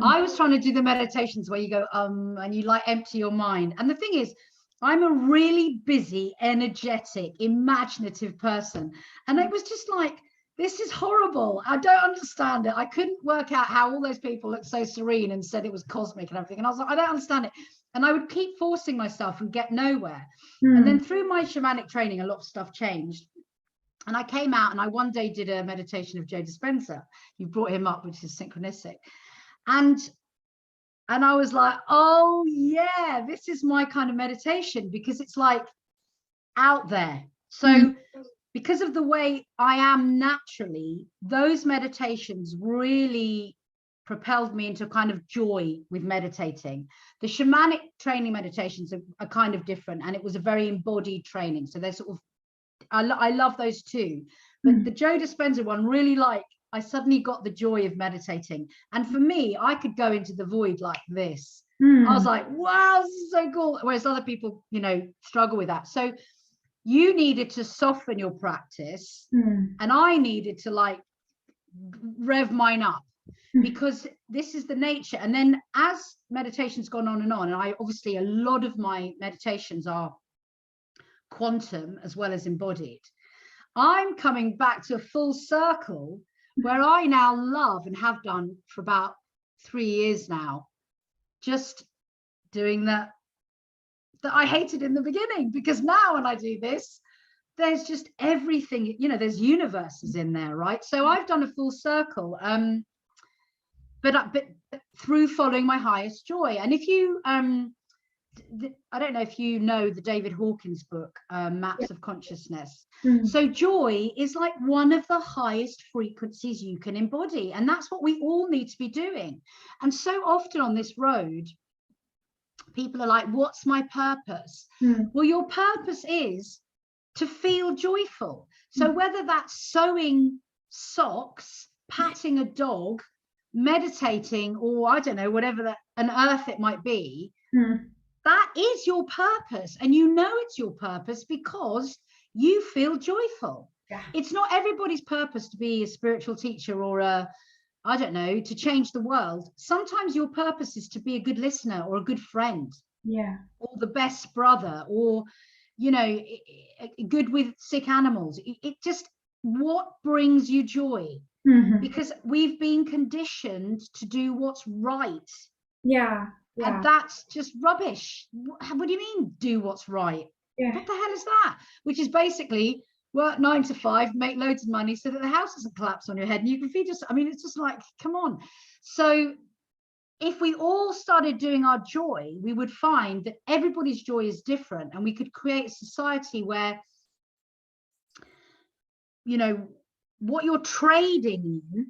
I was trying to do the meditations where you go and you empty your mind. And the thing is, I'm a really busy, energetic, imaginative person, and it was just like, this is horrible. I don't understand it. I couldn't work out how all those people looked so serene and said it was cosmic and everything. And I was like, I don't understand it. And I would keep forcing myself and get nowhere. And then through my shamanic training, a lot of stuff changed. And I came out, and I one day did a meditation of Joe Dispenza. You brought him up, which is synchronistic. And I was like, oh yeah, this is my kind of meditation, because it's like out there. So because of the way I am naturally, those meditations really propelled me into kind of joy with meditating. The shamanic training meditations are kind of different, and it was a very embodied training. So they're sort of, I love those too. But the Joe Dispenza one, really, I suddenly got the joy of meditating. And for me, I could go into the void like this. I was like, wow, this is so cool. Whereas other people, struggle with that. So you needed to soften your practice, and I needed to rev mine up, because this is the nature. And then as meditation's gone on, and I obviously, a lot of my meditations are quantum as well as embodied, I'm coming back to a full circle where I now love, and have done for about 3 years now, just doing that I hated in the beginning. Because now when I do this, there's just everything, there's universes in there, right? So I've done a full circle, but through following my highest joy. And if you I don't know if you know the David Hawkins book, Maps of Consciousness. So joy is like one of the highest frequencies you can embody, and that's what we all need to be doing. And so often on this road, people are like, what's my purpose? Well, your purpose is to feel joyful. So whether that's sewing socks, patting a dog, meditating, or I don't know, whatever an earth it might be, that is your purpose. And you know it's your purpose because you feel joyful.
Yeah.
It's not everybody's purpose to be a spiritual teacher or I don't know, to change the world. Sometimes your purpose is to be a good listener or a good friend.
Yeah.
Or the best brother, or, you know, good with sick animals. It just, what brings you joy? Because we've been conditioned to do what's right.
Yeah.
And that's just rubbish. What do you mean, do what's right?
Yeah.
What the hell is that? Which is basically work 9 to 5, make loads of money so that the house doesn't collapse on your head and you can feed yourself. I mean, it's just like, come on. So if we all started doing our joy, we would find that everybody's joy is different, and we could create a society where, you know, what you're trading in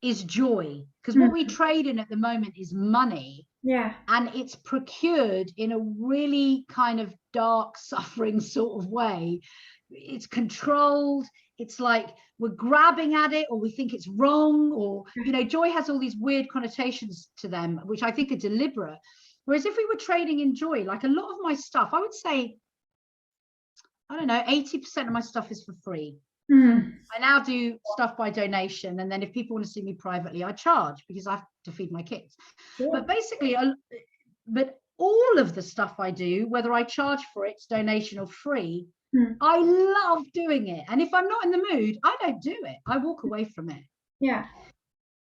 is joy, because what we trade in at the moment is money.
Yeah.
And it's procured in a really kind of dark, suffering sort of way. It's controlled. It's like we're grabbing at it, or we think it's wrong, or, you know, joy has all these weird connotations to them, which I think are deliberate. Whereas if we were trading in joy, like a lot of my stuff, I would say, I don't know, 80% of my stuff is for free. I now do stuff by donation, and then if people want to see me privately, I charge because I have to feed my kids. Sure. But basically, but all of the stuff I do, whether I charge for it, donation or free, I love doing it. And if I'm not in the mood, I don't do it. I walk away from it.
Yeah.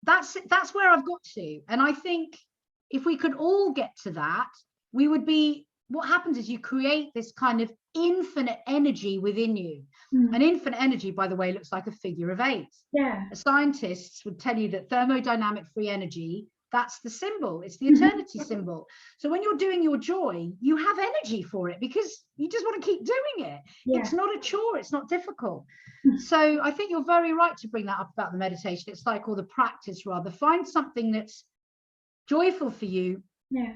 That's where I've got to. And I think if we could all get to that, we would be, what happens is you create this kind of infinite energy within you. And infinite energy, by the way, looks like a figure of 8.
Yeah.
Scientists would tell you that thermodynamic free energy, that's the symbol. It's the eternity symbol. So when you're doing your joy, you have energy for it because you just want to keep doing it. Yeah. It's not a chore. It's not difficult. So I think you're very right to bring that up about the meditation. It's like, or the practice rather. Find something that's joyful for you.
Yeah.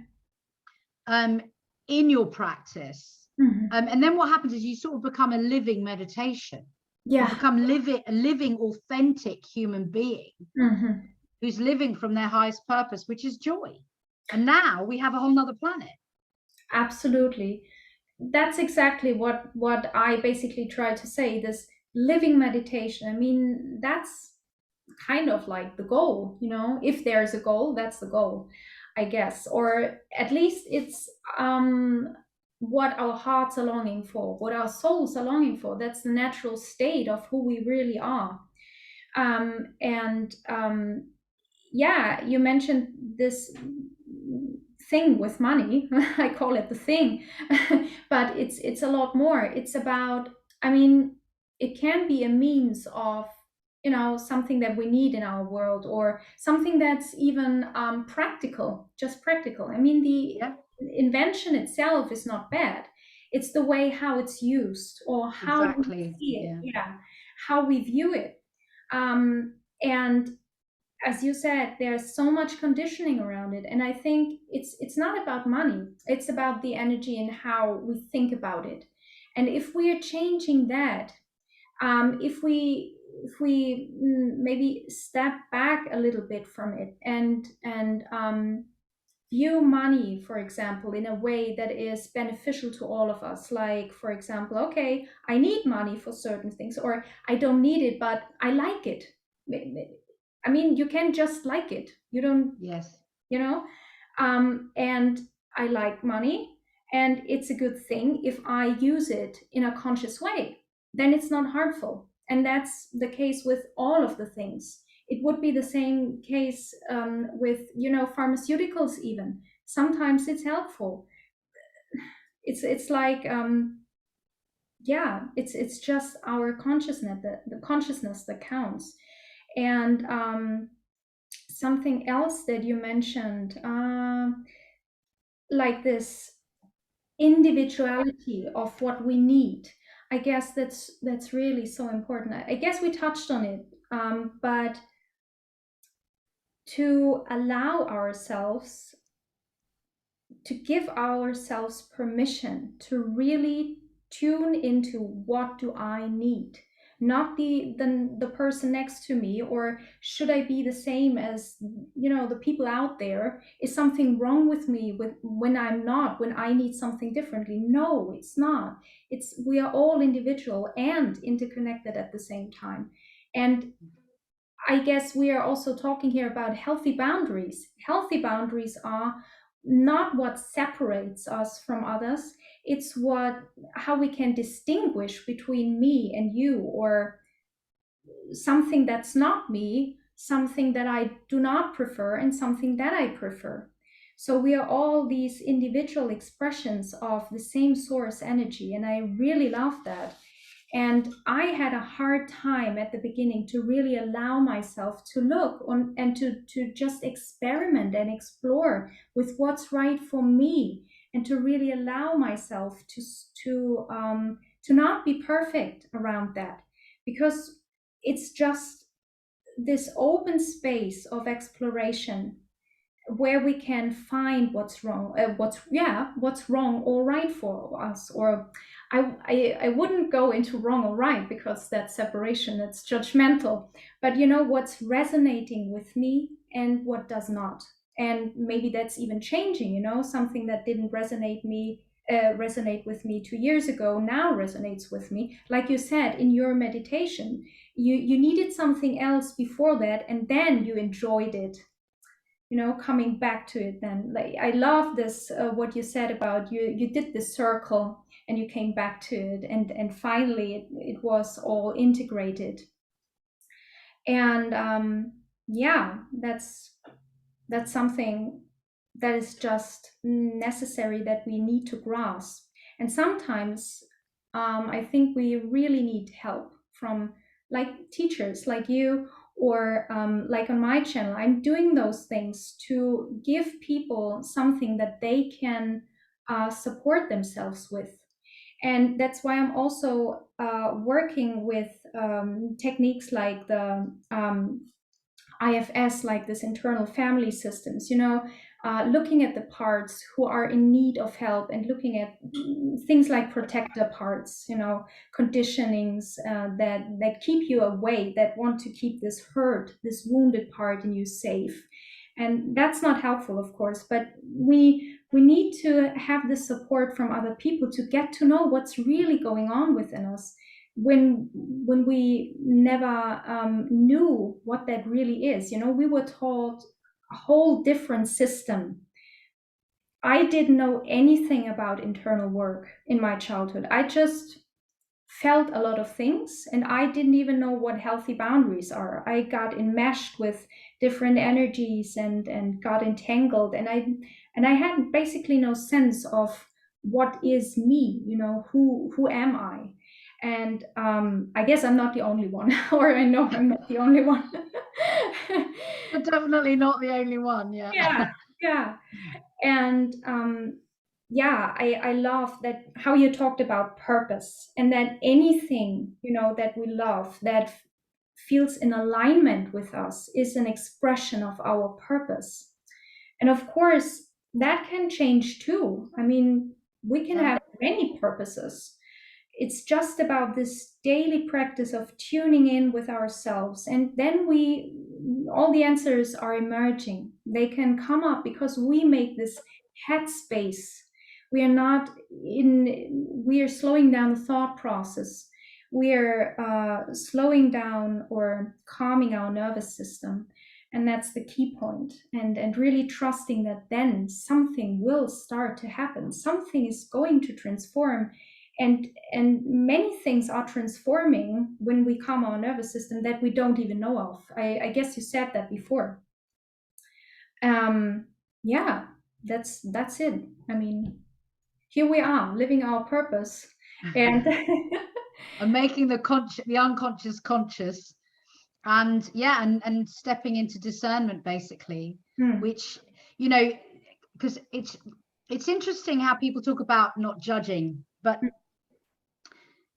In your practice. And then what happens is you sort of become a living meditation.
Yeah.
You become a living, authentic human being who's living from their highest purpose, which is joy. And now we have a whole nother planet.
Absolutely. That's exactly what I basically try to say, this living meditation. I mean, that's kind of like the goal, you know, if there's a goal, that's the goal, I guess, or at least it's what our hearts are longing for, what our souls are longing for. That's the natural state of who we really are. Yeah, you mentioned this thing with money. I call it the thing, but it's a lot more. It's about, I mean, it can be a means of, you know, something that we need in our world, or something that's even practical, just practical. I mean, the invention itself is not bad. It's the way how it's used, or how we see it, how we view it. And as you said, there's so much conditioning around it, and I think it's not about money. It's about the energy and how we think about it. And if we are changing that, if we maybe step back a little bit from it, and view money, for example, in a way that is beneficial to all of us. Like, for example, okay, I need money for certain things, or I don't need it, but I like it. I mean, you can just like it. You don't, you know, and I like money, and it's a good thing if I use it in a conscious way. Then it's not harmful. And that's the case with all of the things. It would be the same case with, you know, pharmaceuticals even. Sometimes it's helpful. It's like, it's just our consciousness, the consciousness that counts. And something else that you mentioned, like this individuality of what we need. I guess that's really so important. I guess we touched on it, but to allow ourselves, to give ourselves permission to really tune into what do I need, not the person next to me? Or should I be the same as, the people out there? Is something wrong with me when I'm not, when I need something differently? No, it's not. We are all individual and interconnected at the same time. And I guess we are also talking here about healthy boundaries. Healthy boundaries are not what separates us from others. It's how we can distinguish between me and you, or something that's not me, something that I do not prefer, and something that I prefer. So we are all these individual expressions of the same source energy, and I really love that. And I had a hard time at the beginning to really allow myself to look on and to just experiment and explore with what's right for me, and to really allow myself to not be perfect around that, because it's just this open space of exploration where we can find what's wrong, what's wrong or right for us. Or I wouldn't go into wrong or right, because that's separation, that's judgmental. But what's resonating with me and what does not. And maybe that's even changing. Something that didn't resonate with me 2 years ago now resonates with me. Like you said, in your meditation, you needed something else before that, and then you enjoyed it, coming back to it. Then, like, I love this, what you said about you did this circle and you came back to it, and finally it was all integrated. And yeah, that's something that is just necessary, that we need to grasp. And sometimes I think we really need help from, like, teachers like you, or like on my channel, I'm doing those things to give people something that they can support themselves with. And that's why I'm also working with techniques like the IFS, like this internal family systems, looking at the parts who are in need of help, and looking at things like protector parts, conditionings that keep you away, that want to keep this hurt, this wounded part in you safe. And that's not helpful, of course, but we need to have the support from other people to get to know what's really going on within us, when we never knew what that really is. We were taught a whole different system. I didn't know anything about internal work in my childhood. I just felt a lot of things, and I didn't even know what healthy boundaries are. I got enmeshed with different energies and got entangled, and I had basically no sense of what is me, who am I. And I guess I'm not the only one, or I know I'm not the only one.
You're definitely not the only one.
Yeah. And I love that how you talked about purpose, and that anything that we love, that feels in alignment with us, is an expression of our purpose. And of course, that can change too. I mean, we can have many purposes. It's just about this daily practice of tuning in with ourselves, and then all the answers are emerging. They can come up because we make this headspace. We are slowing down the thought process. We are slowing down or calming our nervous system. And that's the key point. And really trusting that then something will start to happen. Something is going to transform. And many things are transforming when we calm our nervous system that we don't even know of. I guess you said that before. Yeah, that's it. I mean, here we are living our purpose, and
making the unconscious conscious, and and stepping into discernment, basically. Which, because it's interesting how people talk about not judging, but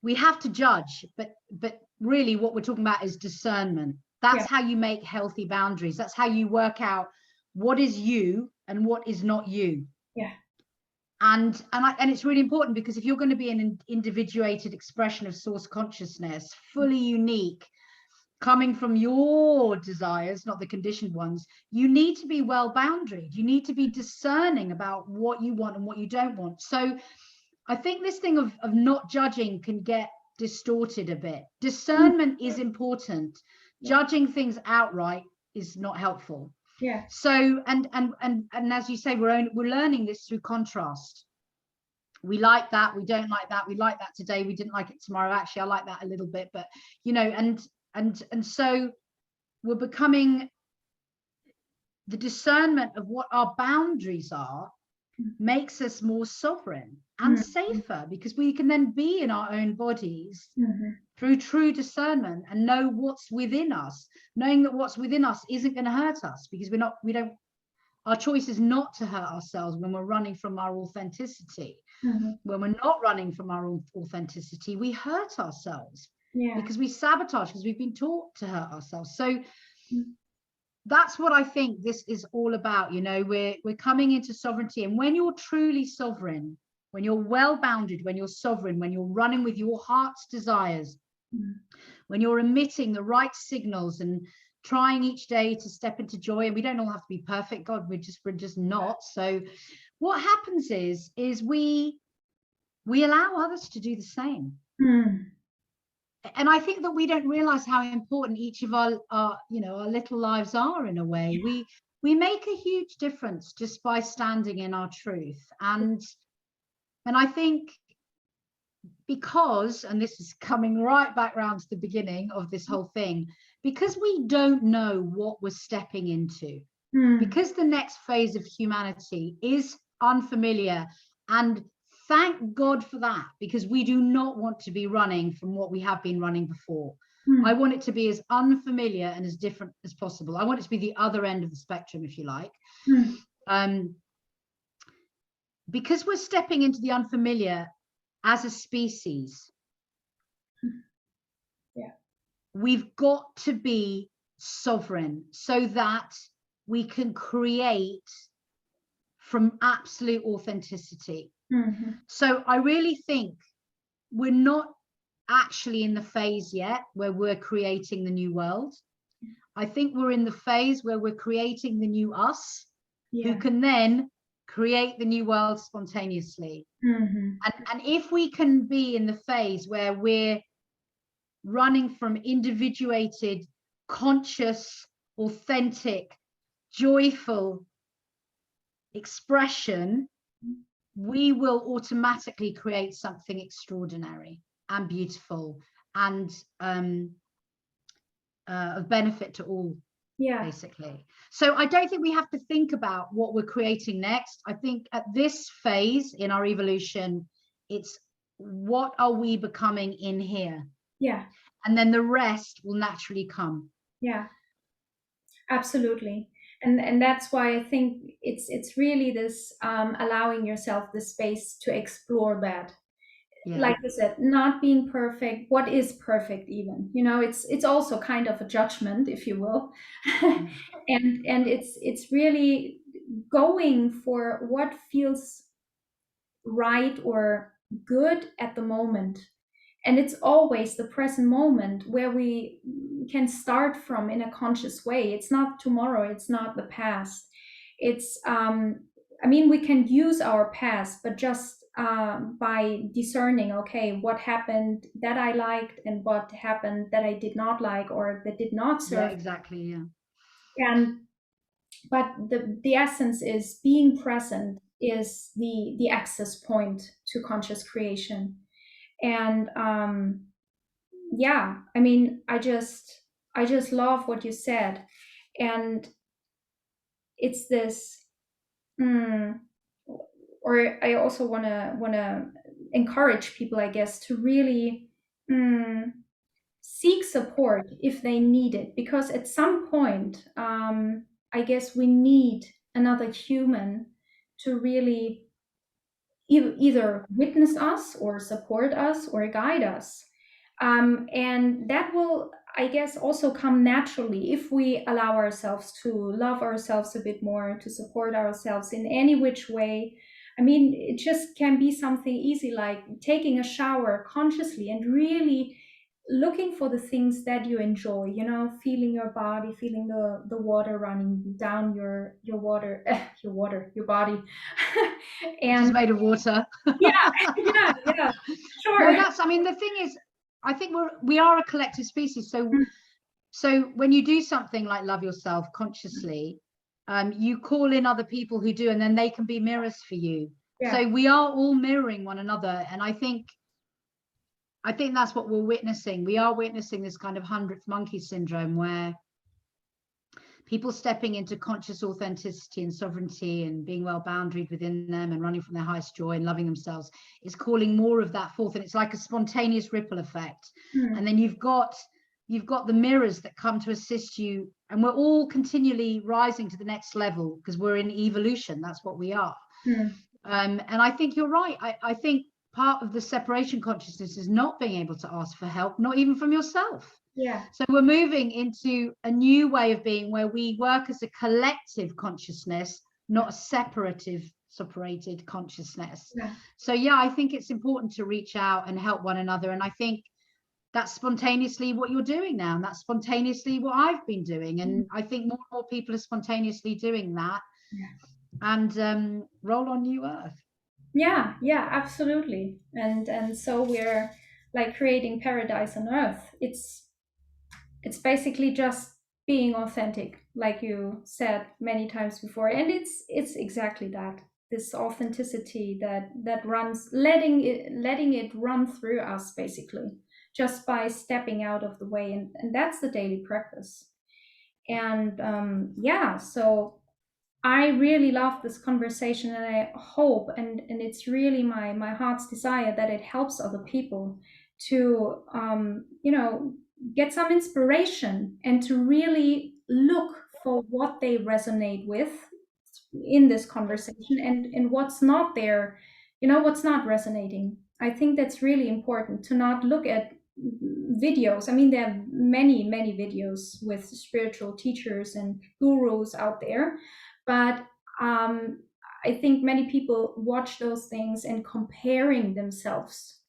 we have to judge, but really what we're talking about is discernment. That's how you make healthy boundaries. That's how you work out what is you and what is not you. and it's really important, because if you're going to be an individuated expression of source consciousness, fully unique, coming from your desires, not the conditioned ones, you need to be well boundaried. You need to be discerning about what you want and what you don't want. So I think this thing of not judging can get distorted a bit. Discernment is important. Judging things outright is not helpful.
Yeah.
So and as you say, we're learning this through contrast. We like that, we don't like that, we like that today, we didn't like it tomorrow, actually I like that a little bit, but you know, and so we're becoming, the discernment of what our boundaries are makes us more sovereign and safer, because we can then be in our own bodies through true discernment and know what's within us, knowing that what's within us isn't going to hurt us, because our choice is not to hurt ourselves when we're running from our authenticity. When we're not running from our authenticity, we hurt ourselves because we sabotage, because we've been taught to hurt ourselves. So that's what I think this is all about. You know, we're coming into sovereignty, and when you're truly sovereign, when you're well bounded, when you're sovereign, when you're running with your heart's desires, when you're emitting the right signals and trying each day to step into joy, and we don't all have to be perfect, God, we're just not. So what happens is we allow others to do the same. And I think that we don't realize how important each of our you know, our little lives are, in a way. We make a huge difference just by standing in our truth. And I think, because, and this is coming right back around to the beginning of this whole thing, because we don't know what we're stepping into, because the next phase of humanity is unfamiliar, and thank God for that, because we do not want to be running from what we have been running before. I want it to be as unfamiliar and as different as possible. I want it to be the other end of the spectrum, if you like. Because we're stepping into the unfamiliar as a species, we've got to be sovereign so that we can create from absolute authenticity. So I really think we're not actually in the phase yet where we're creating the new world. I think we're in the phase where we're creating the new us, who can then create the new world spontaneously. And if we can be in the phase where we're running from individuated, conscious, authentic, joyful expression, we will automatically create something extraordinary and beautiful and of benefit to all, basically. So I don't think we have to think about what we're creating next. I think at this phase in our evolution, it's what are we becoming in here? And then the rest will naturally come.
Absolutely. And that's why I think it's really this allowing yourself the space to explore that. Like you said, not being perfect. What is perfect even? You know, it's also kind of a judgment, if you will. and it's really going for what feels right or good at the moment. And it's always the present moment where we can start from in a conscious way. It's not tomorrow, it's not the past. It's I mean, we can use our past, but just by discerning, okay, what happened that I liked and what happened that I did not like or that did not serve.
Exactly.
But the essence is being present is the access point to conscious creation. And I mean, I just love what you said. And it's this or I also want to encourage people, I guess, to really seek support if they need it, because at some point I guess we need another human to really either witness us or support us or guide us. And that will, I guess, also come naturally if we allow ourselves to love ourselves a bit more, to support ourselves in any which way. I mean, it just can be something easy like taking a shower consciously and really looking for the things that you enjoy, feeling your body, feeling the water running down your body.
Which is
And
made of water.
yeah, yeah,
No,
sure.
I mean, the thing is, I think we are a collective species. So when you do something like love yourself consciously, you call in other people who do, and then they can be mirrors for you.
Yeah.
So we are all mirroring one another. And I think that's what we're witnessing. We are witnessing this kind of 100th monkey syndrome, where people stepping into conscious authenticity and sovereignty and being well boundaried within them and running from their highest joy and loving themselves is calling more of that forth. And it's like a spontaneous ripple effect. And then you've got the mirrors that come to assist you, and we're all continually rising to the next level because we're in evolution. That's what we are. And I think you're right. I think part of the separation consciousness is not being able to ask for help, not even from yourself.
Yeah.
So we're moving into a new way of being where we work as a collective consciousness, not a separated consciousness.
Yeah.
So yeah, I think it's important to reach out and help one another. And I think that's spontaneously what you're doing now. And that's spontaneously what I've been doing. And I think more and more people are spontaneously doing that.
Yeah.
And roll on new earth.
Yeah, absolutely. And so we're like creating paradise on earth. It's basically just being authentic, like you said many times before. And it's exactly that. This authenticity that runs, letting it run through us, basically, just by stepping out of the way. And that's the daily practice. And so I really love this conversation, and I hope, and it's really my heart's desire that it helps other people to, get some inspiration and to really look for what they resonate with in this conversation, and what's not there, what's not resonating. I think that's really important, to not look at videos. I mean, there are many videos with spiritual teachers and gurus out there, but I think many people watch those things and comparing themselves.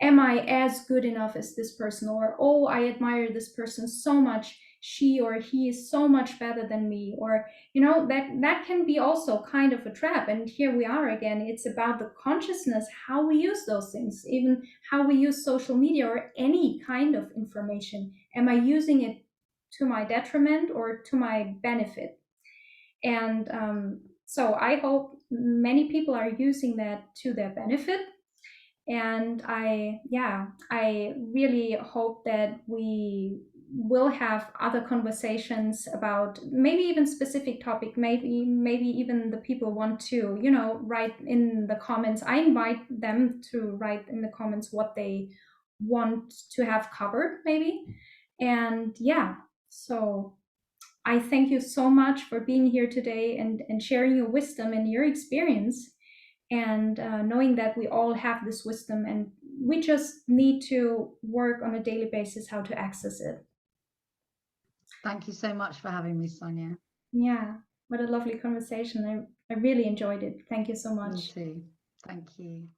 Am I as good enough as this person? Or, oh, I admire this person so much, she or he is so much better than me. Or, that can be also kind of a trap. And here we are again. It's about the consciousness, how we use those things, even how we use social media or any kind of information. Am I using it to my detriment or to my benefit? And so I hope many people are using that to their benefit. And I really hope that we will have other conversations about maybe even specific topic, maybe even the people want to, write in the comments. I invite them to write in the comments what they want to have covered, maybe. And so I thank you so much for being here today and sharing your wisdom and your experience, and knowing that we all have this wisdom and we just need to work on a daily basis how to access it.
Thank you so much for having me, Sonja.
Yeah, what a lovely conversation. I really enjoyed it. Thank you so much.
Me too. Thank you.